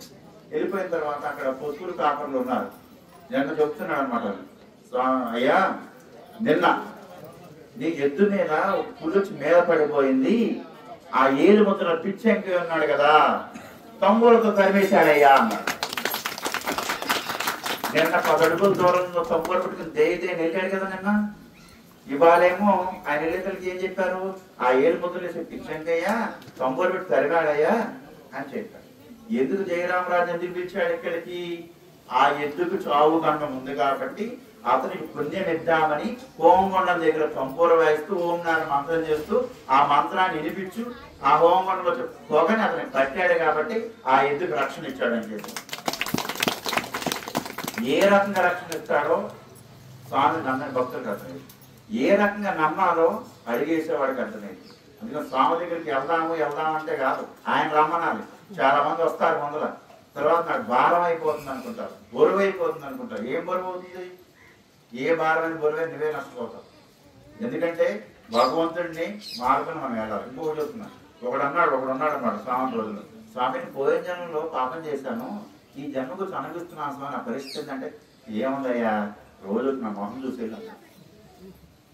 వెళ్ళిపోయిన తర్వాత అక్కడ పొత్తులు కాపర్లు ఉన్నారు. నిన్న చెప్తున్నాడు అనమాట, అయ్యా నిన్న నీ ఎద్దు మీద పులుచి మీద పడిపోయింది, ఆ ఏలు ముద్ర పిచ్చెంకి ఉన్నాడు కదా, తమ్ములతో తరిమేశాడయ్యా అన్నాడు. నిన్న 10 అడుగుల దూరంలో తమ్ముడు పట్టుకుని దేని వెళ్ళాడు కదా నిన్న. ఇవాళేమో ఆయన ఎన్నికలకి ఏం చెప్పారు? ఆ ఏడు ముద్రలు శక్తించంకయ్యా తొంభై పెట్టి తరిగాడయ్యా అని చెప్పారు. ఎందుకు జయరామరాజు ఎందుకు పిలిచాడు ఇక్కడికి? ఆ ఎద్దుకు చావు గండం ఉంది కాబట్టి అతనికి పుణ్యం ఇద్దామని హోమగుండం దగ్గర తంపూర వేస్తూ ఓం నాన్న మంత్రం చేస్తూ ఆ మంత్రాన్ని వినిపించు ఆ హోమగుండంలో పొగని అతనికి కట్టాడు కాబట్టి ఆ ఎద్దుకు రక్షణ ఇచ్చాడని చెప్పి. ఏ రకంగా రక్షణ ఇస్తాడో స్వామి నమ్మని భక్తులకు అర్థమైంది. ఏ రకంగా నమ్మాలో అడిగేసేవాడికి అర్థమైంది. అందుకని స్వామి దగ్గరికి వెళ్దాము అంటే కాదు, ఆయన రమ్మనాలి. చాలా మంది వస్తారు ముందర, తర్వాత నాకు భారం అయిపోతుంది అనుకుంటారు, బరువు అయిపోతుంది అనుకుంటారు. ఏం బరువు అవుతుంది? ఏ భారమైన బరువైన నువ్వే నష్టపోతావు. ఎందుకంటే భగవంతుడిని మార్గం మనం వెళ్ళాలి. ఇంకొకటి చెప్తున్నాను, ఒకడున్నాడు అన్నమాట స్వామి రోజులు. స్వామిని పోయిన జన్మలో పాపం చేశాను, ఈ జన్మకు అనుభవిస్తున్నాను స్వామి, నా పరిస్థితి ఏంటంటే ఏముందయ్యా రోజు నా మొహం చూసి వెళ్ళాను,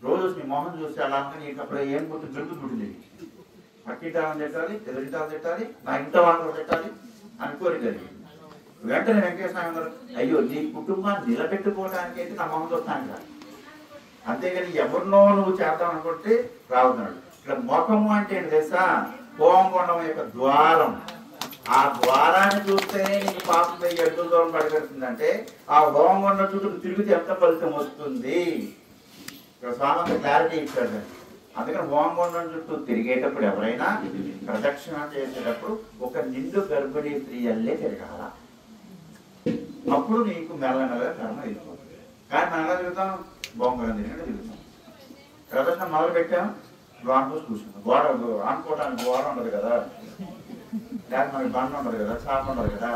రోజు నీ మొహం చూసి వెళ్ళాలని నీకు అప్పుడు ఏం పుట్టింది? జుట్టు పుట్టింది. పక్కింటాలని తిట్టాలి, ఎదురింటాలు తిట్టాలి, నా ఇంట వాళ్ళు తిట్టాలి అని కోరిక కలిగింది. వెంటనే వెంకటేశ్వర గారు అయ్యో నీ కుటుంబాన్ని నిలబెట్టుకోవడానికి అయితే నా మొహం చూస్తాను కాదు, అంతేగాని ఎవరినో నువ్వు చేద్దాం అనుకుంటే రావుతున్నాడు. ఇక్కడ ముఖము అంటే ఏంటి తెలుసా? హోమగుండం యొక్క ద్వారం. ఆ ద్వారాన్ని చూస్తేనే నీకు పాపం 1000 అడుగుల దూరం పడిపెడుతుందంటే ఆ హోమగుండం చుట్టూ తిరిగితే ఎంత ఫలితం వస్తుంది? ఇక్కడ స్వామి క్లారిటీ ఇచ్చాడు. అందుకని హోమగుండం చుట్టూ తిరిగేటప్పుడు ఎవరైనా ప్రదక్షిణ చేసేటప్పుడు ఒక నిండు గర్భిణీ స్త్రీ అల్లే తిరగాల. అప్పుడు నీకు మెల్లమెల్లగా కర్మ వెళ్ళిపోతుంది. కానీ మనం ఎలా తిరుగుతాం? బొంగరం తిరిగినట్టు తిరుగుతాం. ప్రదక్షిణ మొదలు పెట్టాం, లోన్ కూర్చున్నాం. గోడ ఆనుకోవడానికి గోడ ఉండదు కదా, లేక మనకి బండ ఉండదు కదా, చాప ఉండదు కదా.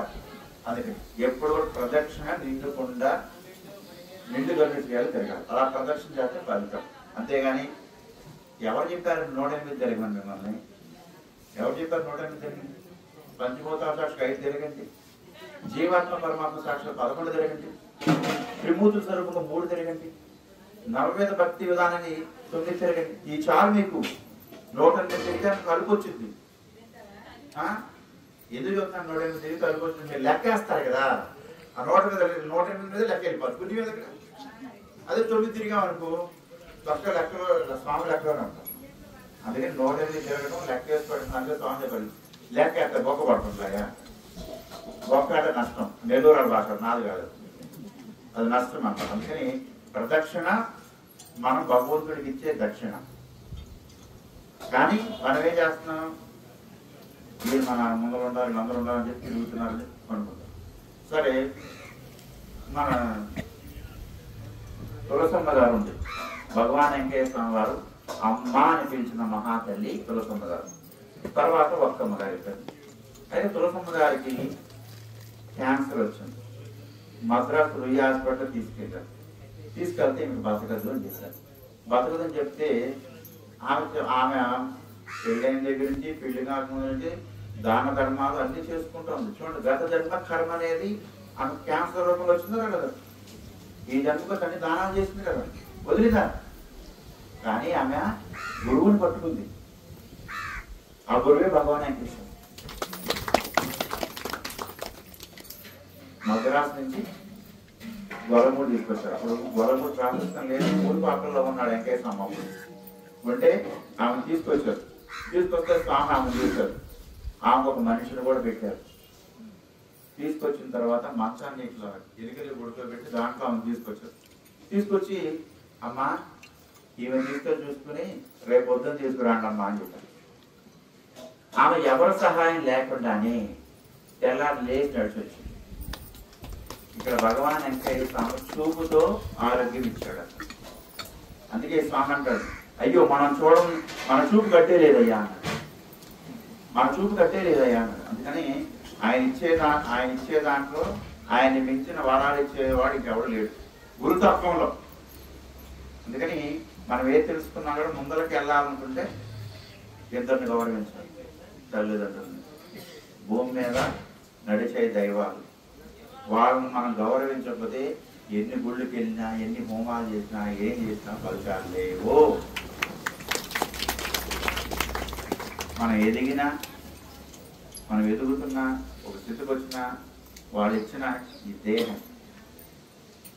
అందుకని ఎప్పుడు కూడా ప్రదక్షిణ నిండుకుండా నిండు గర్భిణీ స్త్రీలు తిరగాలి. అలా ప్రదక్షిణ చేస్తే ఫలితం. అంతేగాని ఎవరు చెప్పారు 108 తిరగమని మిమ్మల్ని? ఎవరు చెప్పారు 108 తిరగండి? పంచభూతాల సాక్షి 5 తిరగండి, జీవాత్మ పరమాత్మ సాక్షి 11 తిరగండి, త్రిమూర్తుల స్వరూపంగా 3 తిరగండి, నవవేద భక్తి విధానాన్ని 9 తిరగండి. ఈ చాలు మీకు 108 తిరిగితే కలుపు వచ్చింది. ఎందుకు చెప్తాను 108 తిరిగి కలుపు వచ్చింది? మీరు లెక్కేస్తారు కదా, ఆ 108 మీద లెక్క వెళ్ళిపోతుంది. గుడ్డి మీద అదే 9 తిరిగామనుకో లెక్క లెక్కలో స్వామి లెక్కలోనే ఉంటాం. అందుకని 108 తిరగడం లెక్క వేసుకోవడం దాంట్లో స్వామి చెప్పాలి. లెక్క ఎక్కడ బొక్క పడుతుంటాయా? బొక్క అంటే నష్టం. నెల్లూరు భాష నాది కాదు, అది నష్టం అన్నమాట. అందుకని ప్రదక్షిణ మనం భగవంతుడికి ఇచ్చే దక్షిణ. కానీ మనం ఏం చేస్తున్నాం? మీరు మన ముందర ఉండాలి, అందరూ ఉండాలని చెప్పి తిరుగుతున్నారని అనుకుంటాం. సరే, మన తులసమ్మ గారు ఉంది, భగవాన్ వెంకయ్య స్వామి వారు అమ్మ అని పిలిచిన మహాతల్లి తులసమ్మ గారు. తర్వాత ఒక్కమ్మ గారి పేరు. అయితే తులసమ్మ గారికి క్యాన్సర్ వచ్చింది. మద్రాసు రుయ్య హాస్పిటల్ తీసుకెళ్తే మీకు బతకదు అని చెప్పారు. బతకదని చెప్తే ఆమె పెళ్ళైన దగ్గర నుంచి పెళ్లి కాకముందు నుంచి దాన ధర్మాలు అన్ని చేసుకుంటుంది. చూడండి, గత జన్మ కర్మ అనేది ఆమె క్యాన్సర్ రూపంలో వచ్చిందా కదా, ఈ జన్మకు అన్ని దానాలు చేసింది కదా, వదిలిదా. కానీ ఆమె గురువుని పట్టుకుంది. ఆ గురువే భగవాన్ వెంకటేశ్వర. మద్రాసు నుంచి గొల్లమూడి తీసుకొచ్చారు. అప్పుడు గొల్లమూడి ప్రాంతం లేదు, ఊరి పాకల్లో ఉన్నాడు వెంకటేశ్వర అమ్మ. ఉంటే ఆమె తీసుకొచ్చారు. తీసుకొస్తే స్వామి ఆమె చూశారు. ఆమె ఒక మనిషిని కూడా పెట్టారు. తీసుకొచ్చిన తర్వాత మంచాన్ని ఇట్లా ఎలికలు ఉడకబెట్టి దాంట్లో ఆమె తీసుకొచ్చారు. తీసుకొచ్చి అమ్మా ఈమె తీసుకొని చూసుకుని రేపు పొద్దున్న తీసుకురాండి అమ్మా అని చెప్పారు. ఆమె ఎవరి సహాయం లేకుండానే తెల్లారి లేచి నడిచొచ్చింది. ఇక్కడ భగవాన్ వెంకయ్య స్వామి చూపుతో ఆరోగ్యం ఇచ్చాడు. అందుకే స్వామి అంటాడు, అయ్యో మన చూపు కట్టేలేదయ్యా అన్నాడు. మన చూపు కట్టేలేదయ్యా అన్నాడు. అందుకని ఆయన ఇచ్చే దాంట్లో ఆయన్ని మించిన వరాలు ఇచ్చేవాడు ఇంకెవడు లేడు గురుతత్వంలో. అందుకని మనం ఏది తెలుసుకున్నా కూడా ముందరకు వెళ్ళాలనుకుంటే ఇద్దరిని గౌరవించాలి. తల్లిదండ్రులని, భూమి మీద నడిచే దైవాలు, వాళ్ళని మనం గౌరవించకపోతే ఎన్ని గుళ్ళకి వెళ్ళినా ఎన్ని హోమాలు చేసినా ఏం చేసినా ఫలితాలు లేవు. మనం ఎదిగినా మనం ఎదుగుతున్నా ఒక స్థితికి వచ్చినా వాళ్ళు ఇచ్చిన ఈ దేహం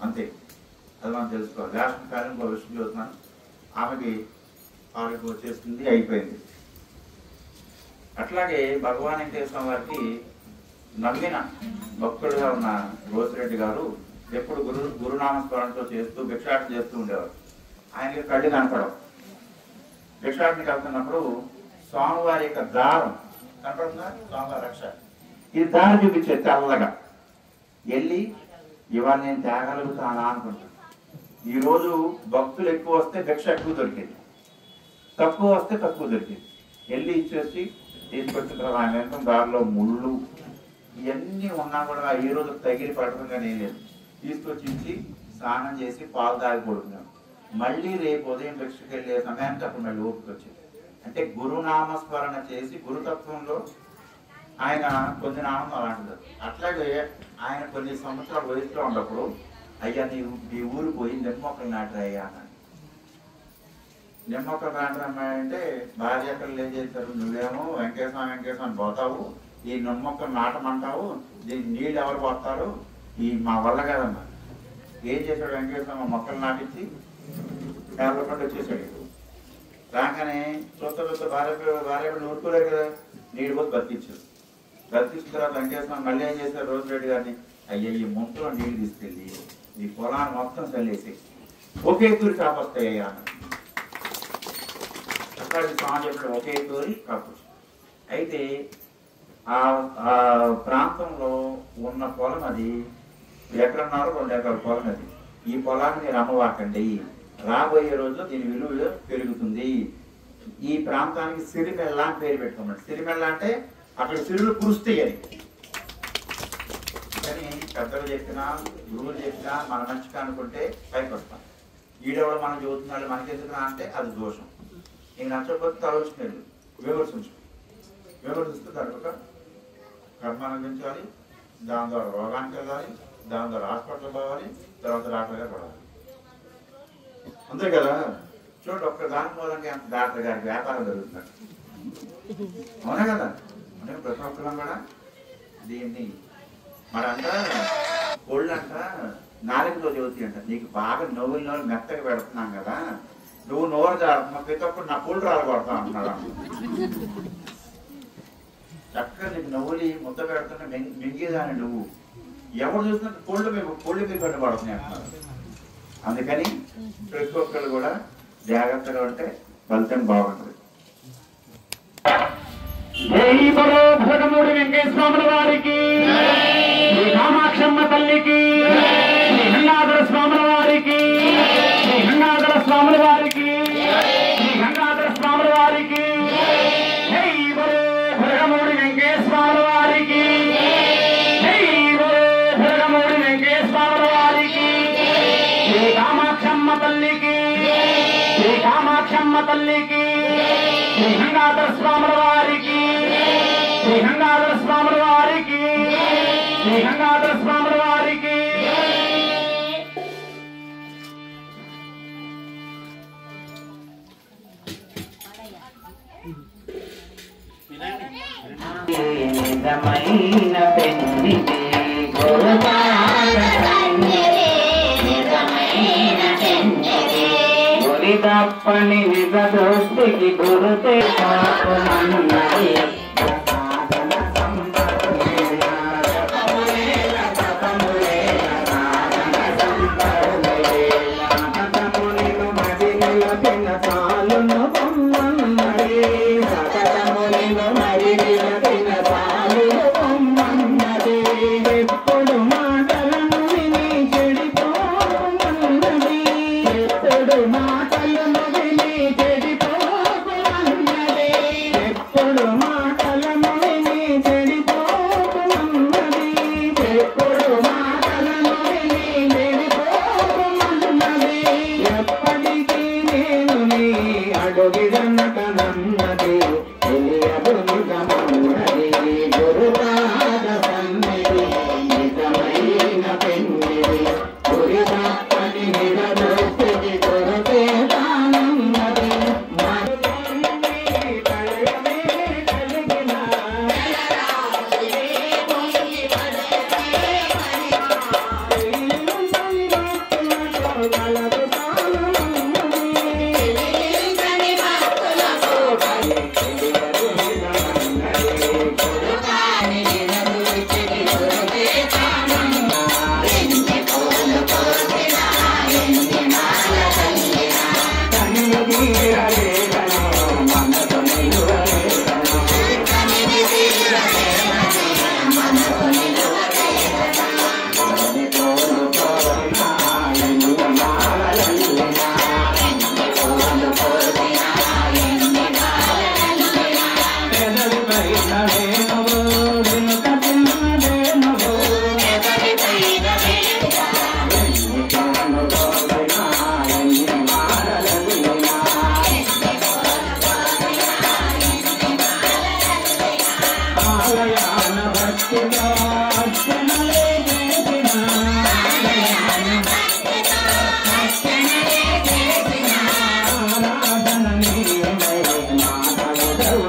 అంతే, అది మనం తెలుసుకోవాలి. వేషం కాలం ఒక విషయం చూస్తున్నాను. ఆమెకి ఆరోగ్యం వచ్చేస్తుంది, అయిపోయింది. అట్లాగే భగవాన్ వెంకటేశ్వర వారికి నమ్మిన భక్తుడుగా ఉన్న రోసిరెడ్డి గారు ఎప్పుడు గురునామస్మరణతో చేస్తూ భిక్షాటన చేస్తూ ఉండేవారు. ఆయనకి కళ్ళు కనపడవు. భిక్షాటనకి వెళ్తున్నప్పుడు స్వామివారి యొక్క దారం కనపడుతుందా, స్వామివారి రక్ష, ఇది దారి చూపించే తెల్లగా వెళ్ళి ఇవాళ నేను తేగలుగుతానా అనుకుంటాను. ఈరోజు భక్తులు ఎక్కువ వస్తే భిక్ష ఎక్కువ దొరికింది, తక్కువ వస్తే తక్కువ దొరికింది. వెళ్ళి ఇచ్చేసి తీసుకొచ్చిన తర్వాత ఆయన వెంట దారిలో ముళ్ళు ఇవన్నీ ఉన్నా కూడా ఈ రోజు తగిలి పడటంగా నేను లేదు. తీసుకొచ్చి ఇచ్చి స్నానం చేసి పాలు తాగి పడుకున్నాను. మళ్ళీ రేపు ఉదయం భిక్షకి వెళ్ళే సమయానికి అప్పుడు మళ్ళీ ఓపిక వచ్చింది. అంటే గురునామస్మరణ చేసి గురుతత్వంలో ఆయన కొన్ని నామం అలాంటిది. అట్లాగే ఆయన కొన్ని సంవత్సరాల వయసులో ఉన్నప్పుడు అయ్యా నీ ఊరు పోయి నిమ్మొక్కలు నాటరయ్యా అన్నాడు. నిమ్మొక్కలు నాటరమ్మాయంటే భార్య పిల్లలు ఏం చేశారు, నువ్వేమో వెంకటేశ్వర పోతావు, ఈ నిమ్మొక్కలు నాటమంటావు, దీనికి నీళ్ళు ఎవరు పోతారు, ఈ మా వల్ల కదన్నా. ఏం చేశాడు వెంకటేశ్వర, మొక్కలు నాటించి 50 రూపాయలు వచ్చేసాడు. రాగానే చూస్తా భార్య ఊరుకోలేదు కదా, నీళ్ళు పోతే బతికించారు. బతికించిన తర్వాత వెంకటేశ్వర మళ్ళీ ఏం చేశారు రోసిరెడ్డి గారిని, అయ్యా ఈ ముంతలో నీళ్ళు తీసుకెళ్ళి ఈ పొలాన్ని మొత్తం చల్లేసి ఒకే తూరి కాపొస్తాయ్యా అన్న. అట్లాంటి స్వామి చెప్పాడు, ఒకే తూరి కాపొచ్చు. అయితే ఆ ప్రాంతంలో ఉన్న పొలం అది ఎకరన్నర 2 ఎకరాల పొలం అది. ఈ పొలాన్ని మీరు అమ్మవాకండి, రాబోయే రోజుల్లో దీని విలువ పెరుగుతుంది. ఈ ప్రాంతానికి సిరిమెల్ల అని పేరు పెట్టుకున్నాడు. సిరిమెల్ల అంటే అక్కడ సిరులు కురుస్తాయి అని. కానీ పెద్దలు చెప్పినా గురువులు చెప్పినా మన మంచిగా అనుకుంటే పైకి వస్తాం. ఈడెవడో మనం చదువుతున్నాడు మనకెందుకున్నా అంటే అది దోషం. నేను నచ్చకపోతే తలచుకునేది విమర్శిస్తూ తర్వాత కర్మ అనుభవించాలి, దాని ద్వారా రోగానికి వెళ్ళాలి, దాని ద్వారా హాస్పిటల్ పోవాలి, తర్వాత డాక్టర్ గారు పడాలి. అంతే కదా. చూడండి, ఒక్క దాని మూలంగా డాక్టర్ గారికి వ్యాపారం జరుగుతున్నాడు. అవునా కదా. అంటే ప్రతి ఒక్కరం కూడా దీన్ని మరంట కోళ్ళంట నాలుగుతో చదువుతాయి అంట. నీకు బాగా నవ్వులు మెత్తగా పెడుతున్నాం కదా, నువ్వు నోరు జారుతున్నావు, ప్రతి ఒక్కరు నా కోళ్ళు రాలగొడతా అంటున్నాడు. చక్కగా నీకు నవ్వులి ముద్ద పెడుతున్నా మింగేదాన్ని నువ్వు, ఎవరు చూస్తున్నా కోళ్ళు మీద పడుతున్నాయి అంటున్నారు. అందుకని ప్రతి ఒక్కరు కూడా జాగ్రత్తగా ఉంటే ఫలితం బాగుంటుంది. వెంకటేశ్వర వారికి, శ్రీ కామాక్షమ్మ తల్లికి, శ్రీ గంగాధర స్వాముల వారికి, శ్రీ గంగాధర స్వాముల వారికి, శ్రీ గంగాధర స్వాముల వారికి, జై బలో భరగమూడి వెంకటేశ్వర వారికి, జై బలో భరగమూడి వెంకటేశ్వర వారికి, శ్రీ కామాక్షమ్మ తల్లికి, శ్రీ కామాక్షమ్మ తల్లికి, శ్రీ గంగాధర స్వాముల వారికి, శ్రీ గంగాధర స్వాముల వారికి, శ్రీ గంగాధర స్వాముల వారికి. నిజమైన పెన్నిది గురి తప్పని నిజ దృష్టికి గురుతే పాపమన్నది. అడుగిదన్నకనన్నది తెలియదు నిజమన్నది. ఆలయాన భక్తితో అర్చనలే చేసిన ఆరాధన నీవే మాధవుడవు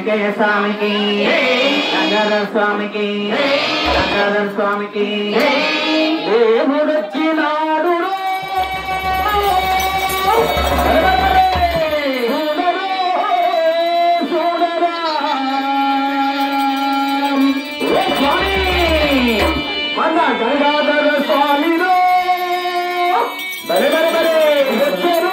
వెంకయ్య స్వామికి గంగాధర స్వామికి గంగాధర స్వామికి దేవుడొచ్చినాడు గంగాధర స్వామిలో బరే బరే బరే వచ్చారు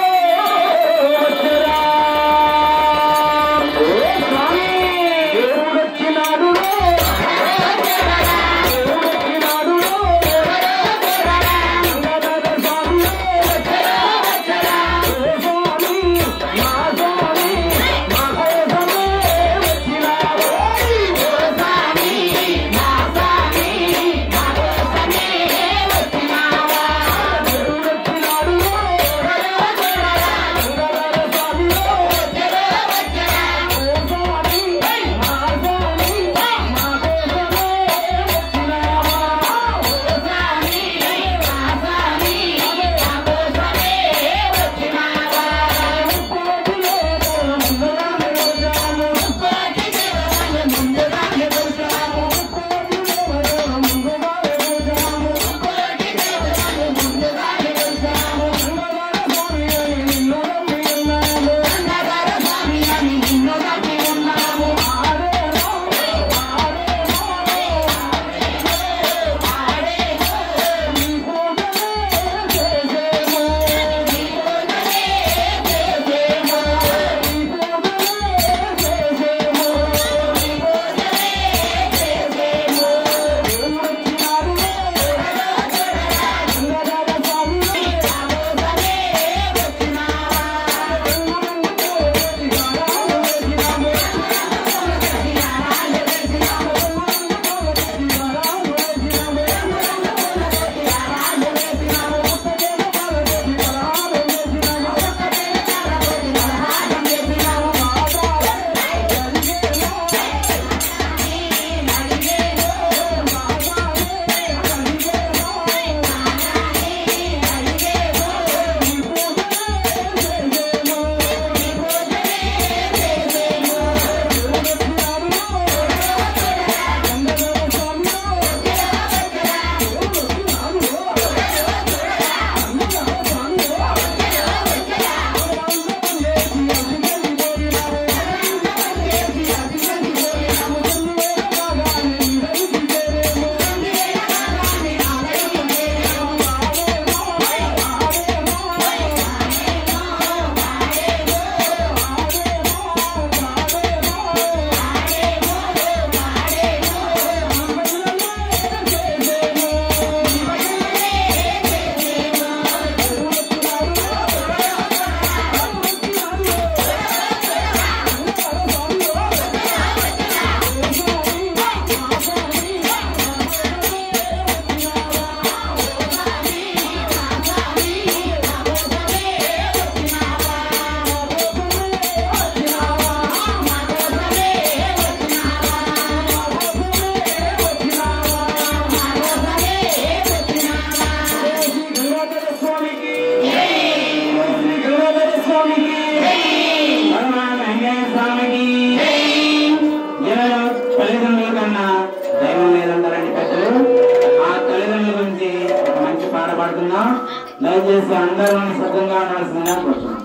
చేసి అందరం సుఖంగా ఉండాల్సిందిగా కోరుతున్నాం.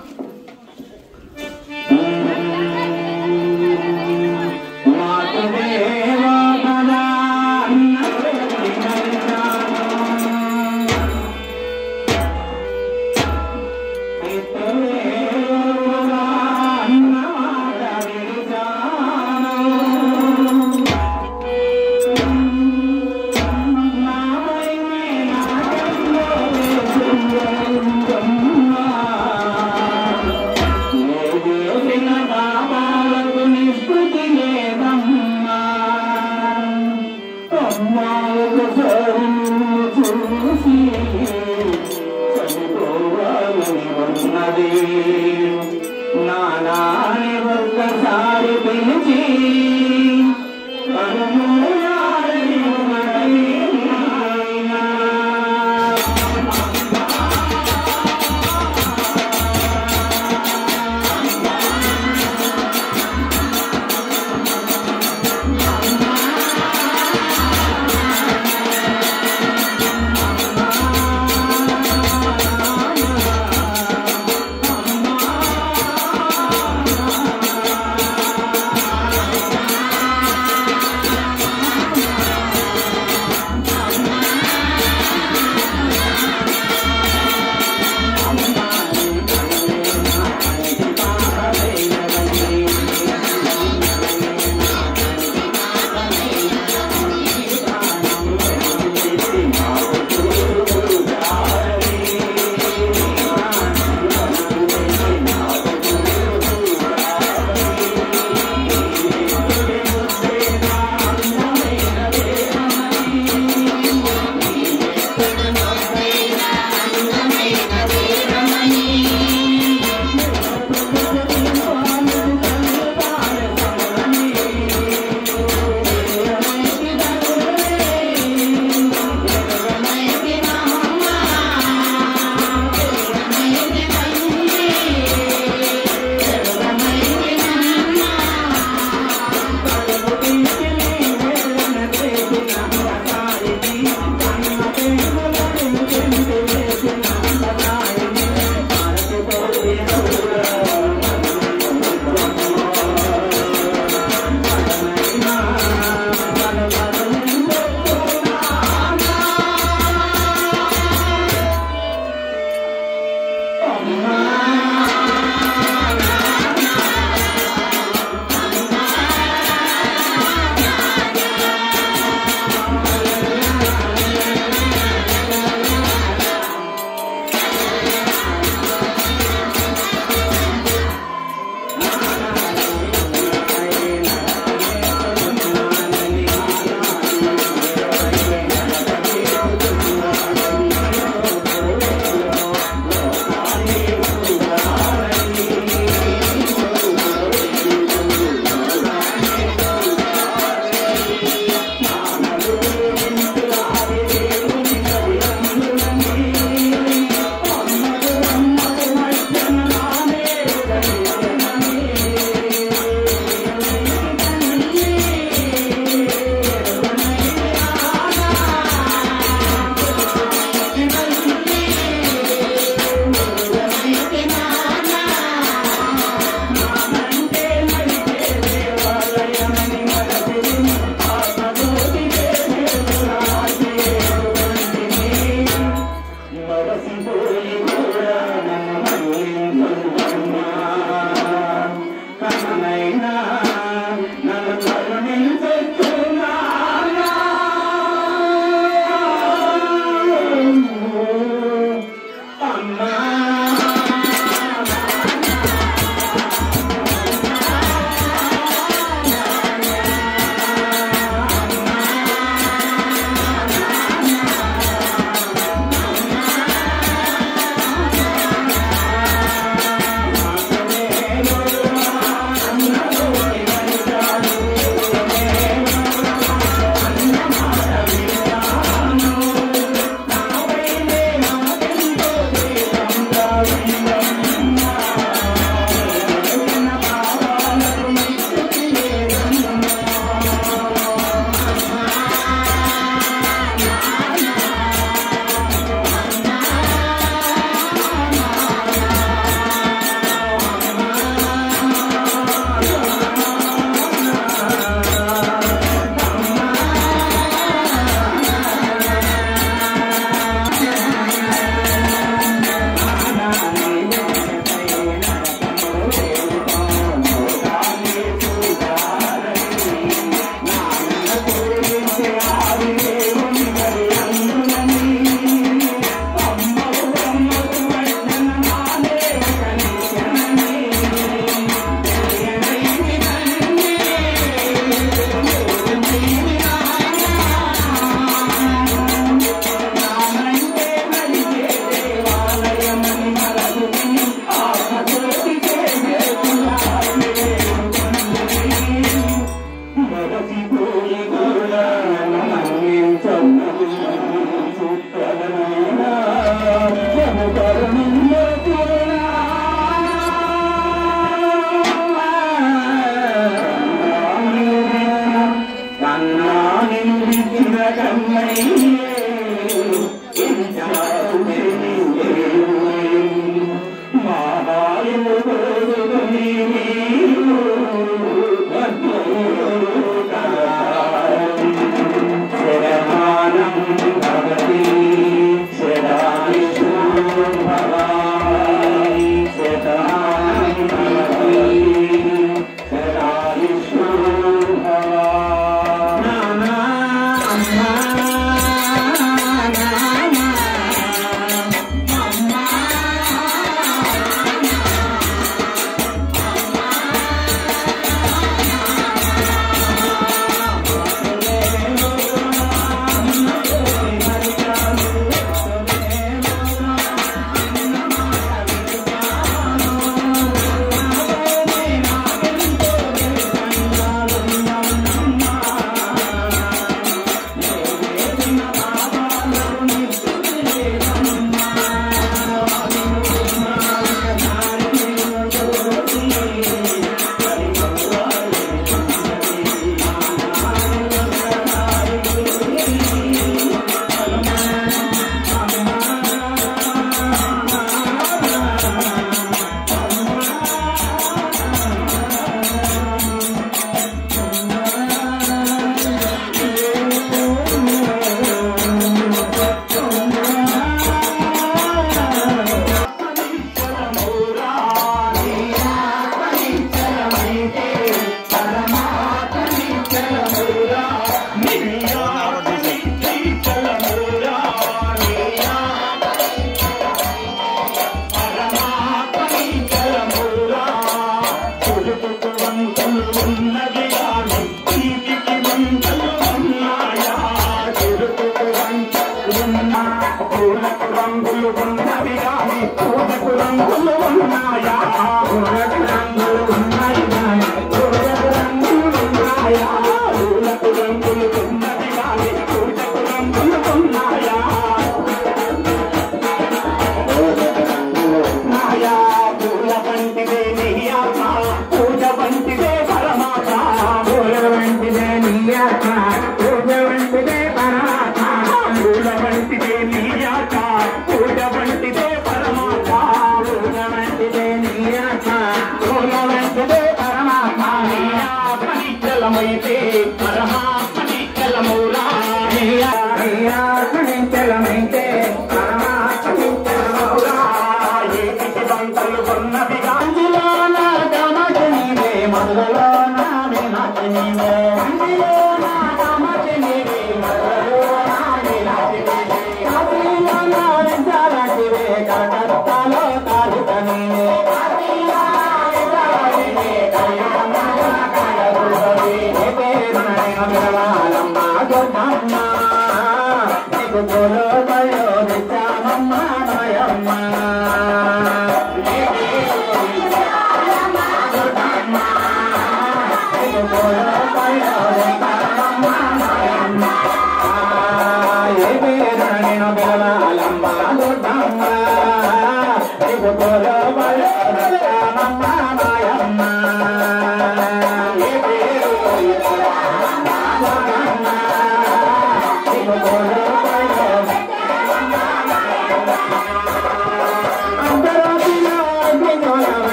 నానాని ఒక్కసారి పిలిచి Bye.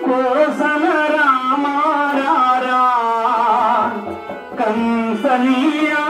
కోసల రామారా కంసనియా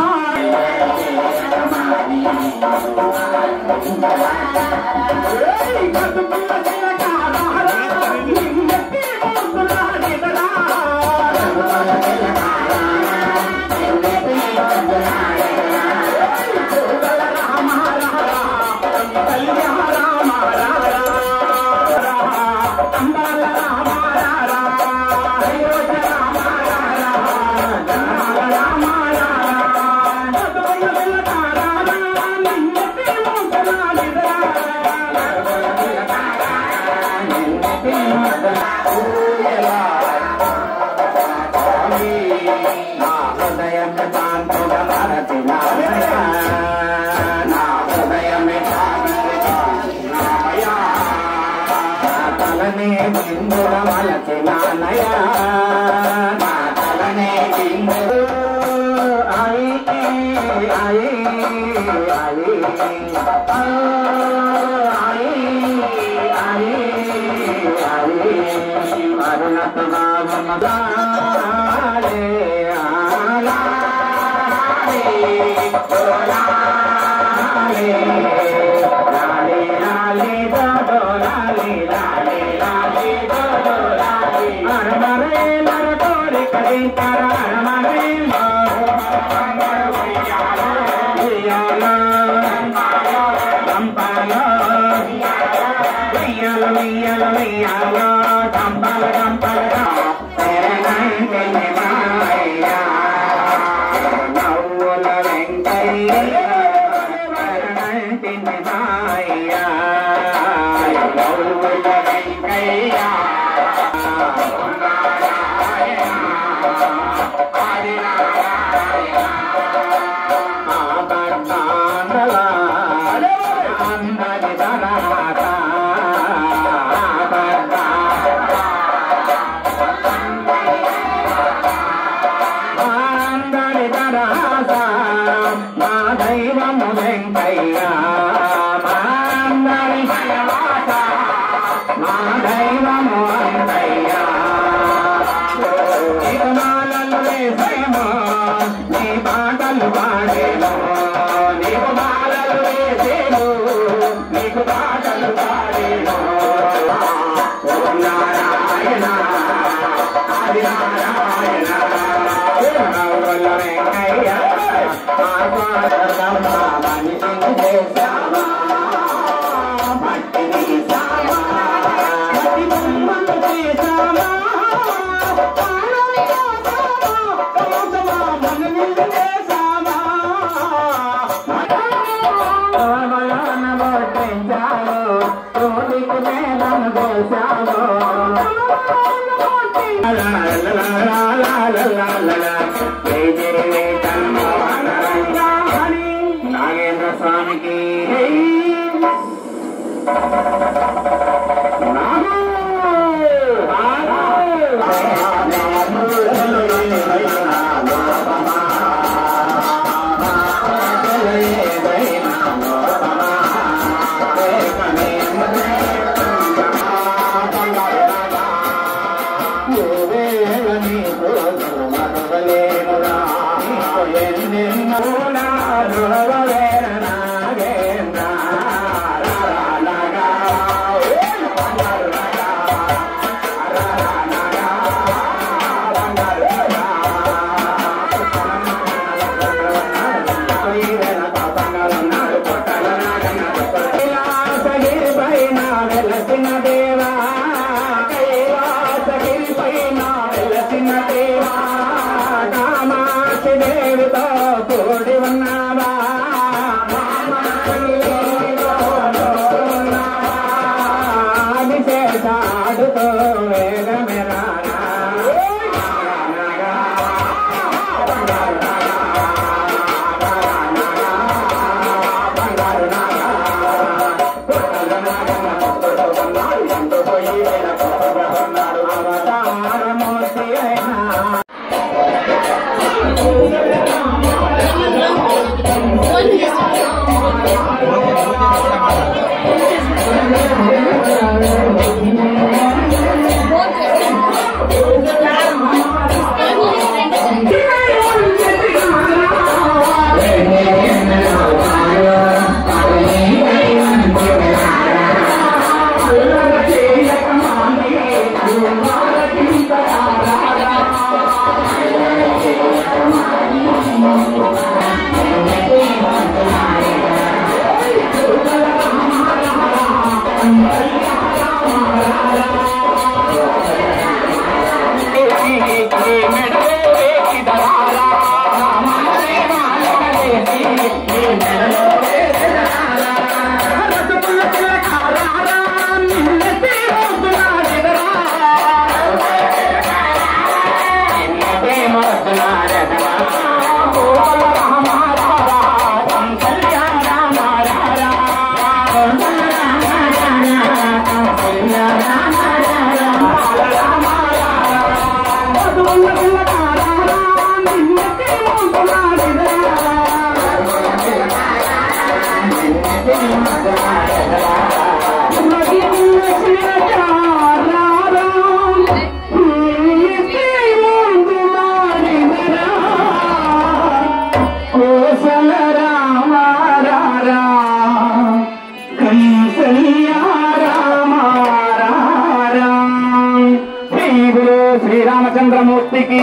శ్రీరామచంద్రమూర్తి की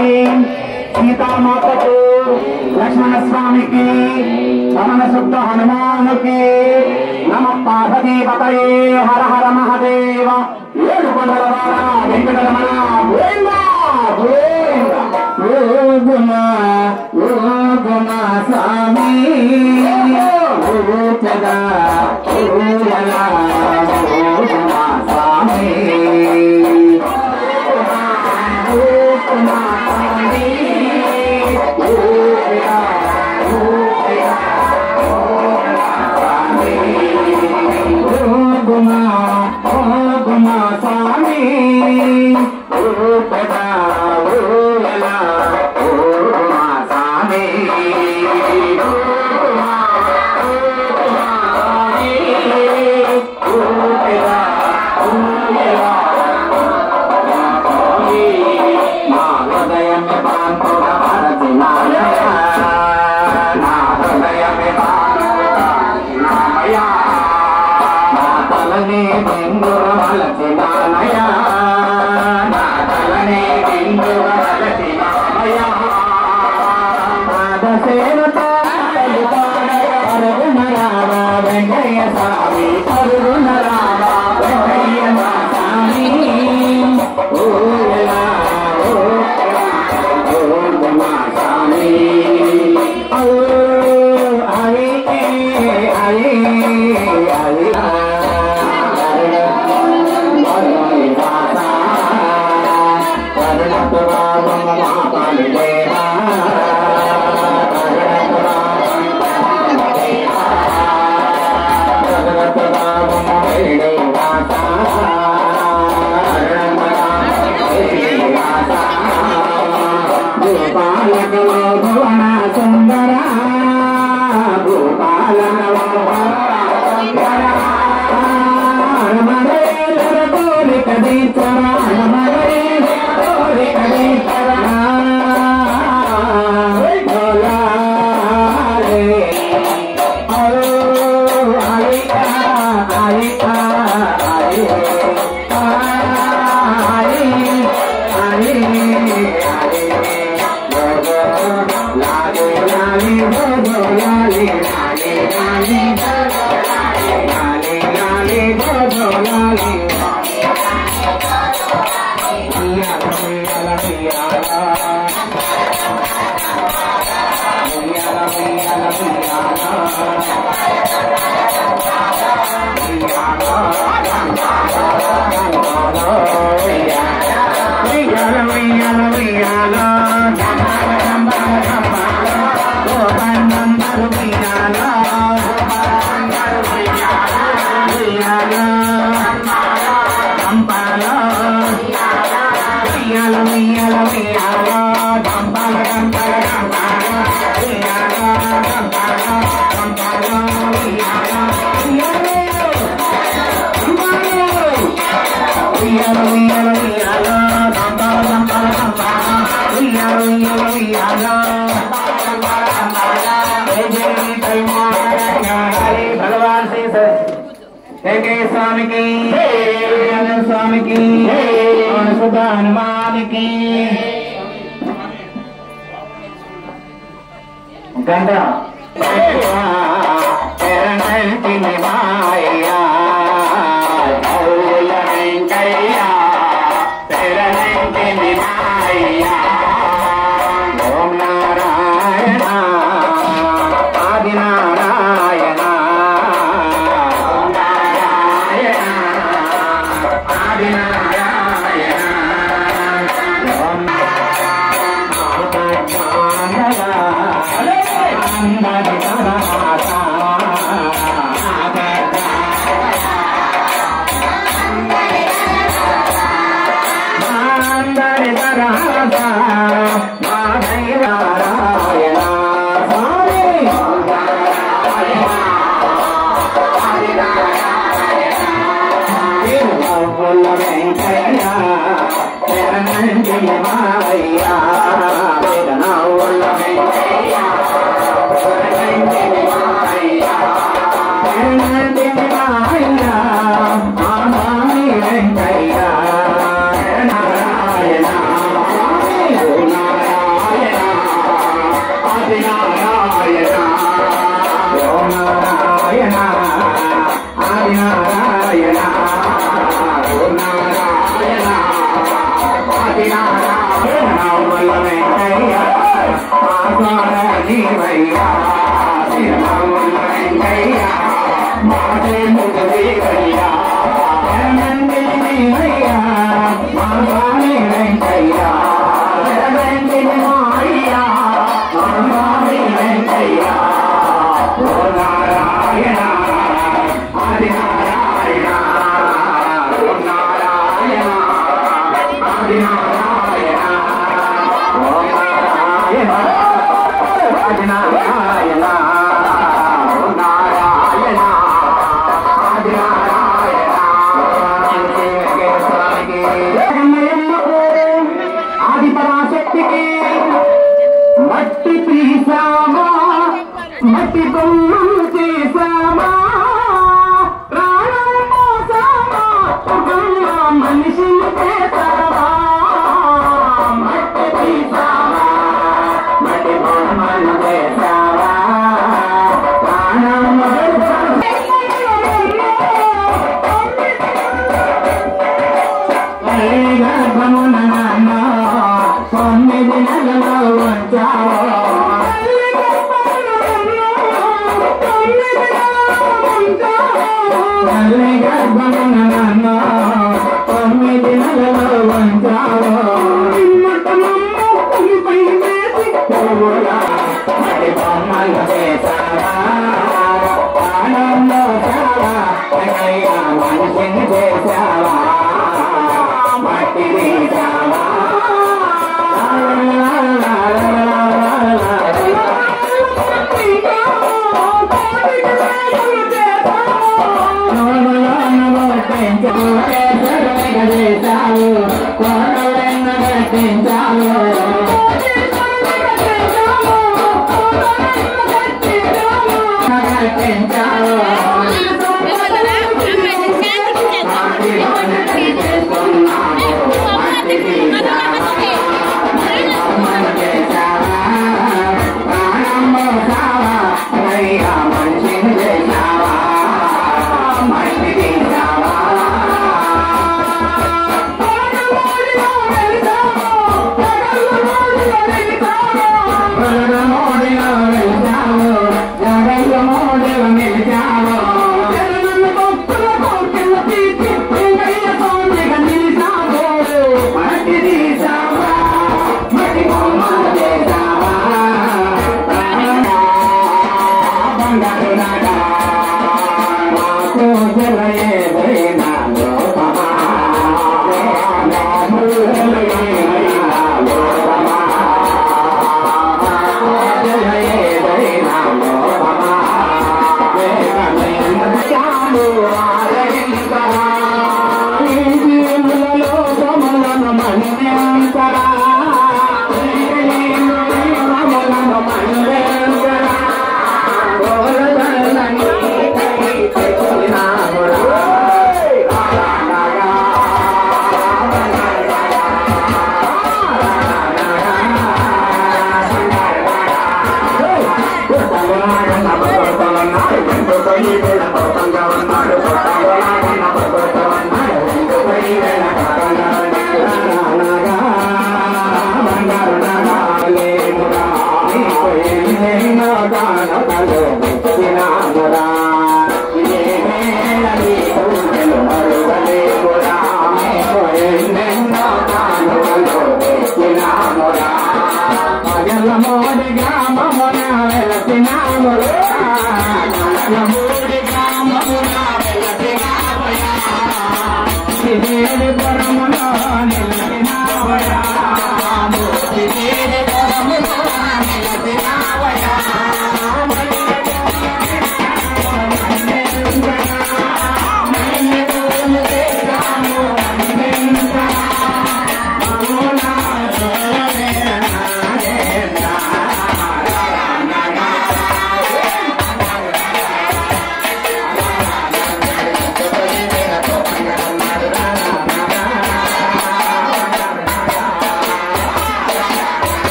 सीतामाता को लक्ष्मण स्वामी की पवन सुत हनुमान की नमः पार्वती पतये हर हर महादेव वेंकटरमण गोविंदा स्वामी Yalla, भगवान श्री स्वामी की स्वामी की सुधा हनुमान की गंगा ओम नारायण आदि नारायण आदि नारायण ओम Jagaiya model miljawo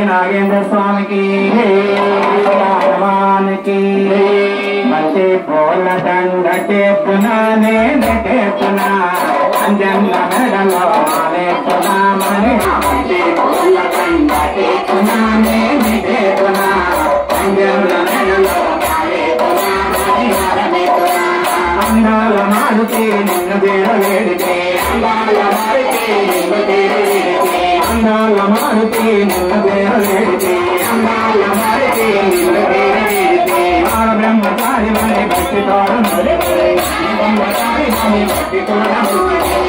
नागेंद्र स्वामी की हनुमान की मचे बोल दंड के पुनाने के पुना अंजन मेडलो माले पुना मने मचे बोल दंड के पुनाने के पुना अंजन मेडलो माले पुना मने पुना अंदाल मारुति निन्न देरलेडे अंदाल मारुति निन्न देरलेडे अंदाल मारुति निन्न देरलेडे अंदाल मारुति निन्न देरलेडे आर ब्रह्मचारी मने भक्ति तोरण मरे ब्रह्मचारी मने भक्ति तोरण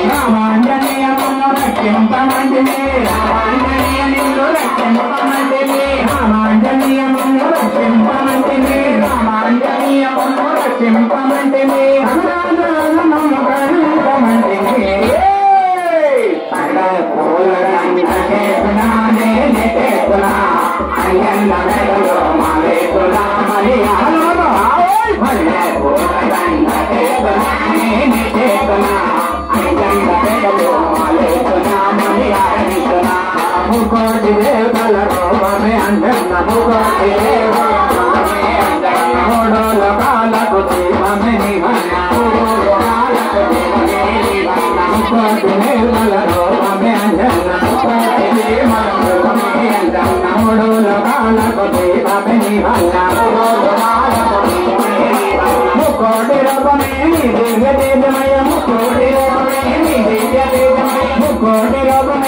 रामांजनेय मनो रक्षं पमंदिने रामांजनेय निन्नु रक्षं पमंदिने रामांजनेय मनो रक्षं पमंदिने रामांजनेय मनो रक्षं पमंदिने తేజమయ ముకోటి రూపమే నీ దివ్య తేజమయ ముకోటి రూపమే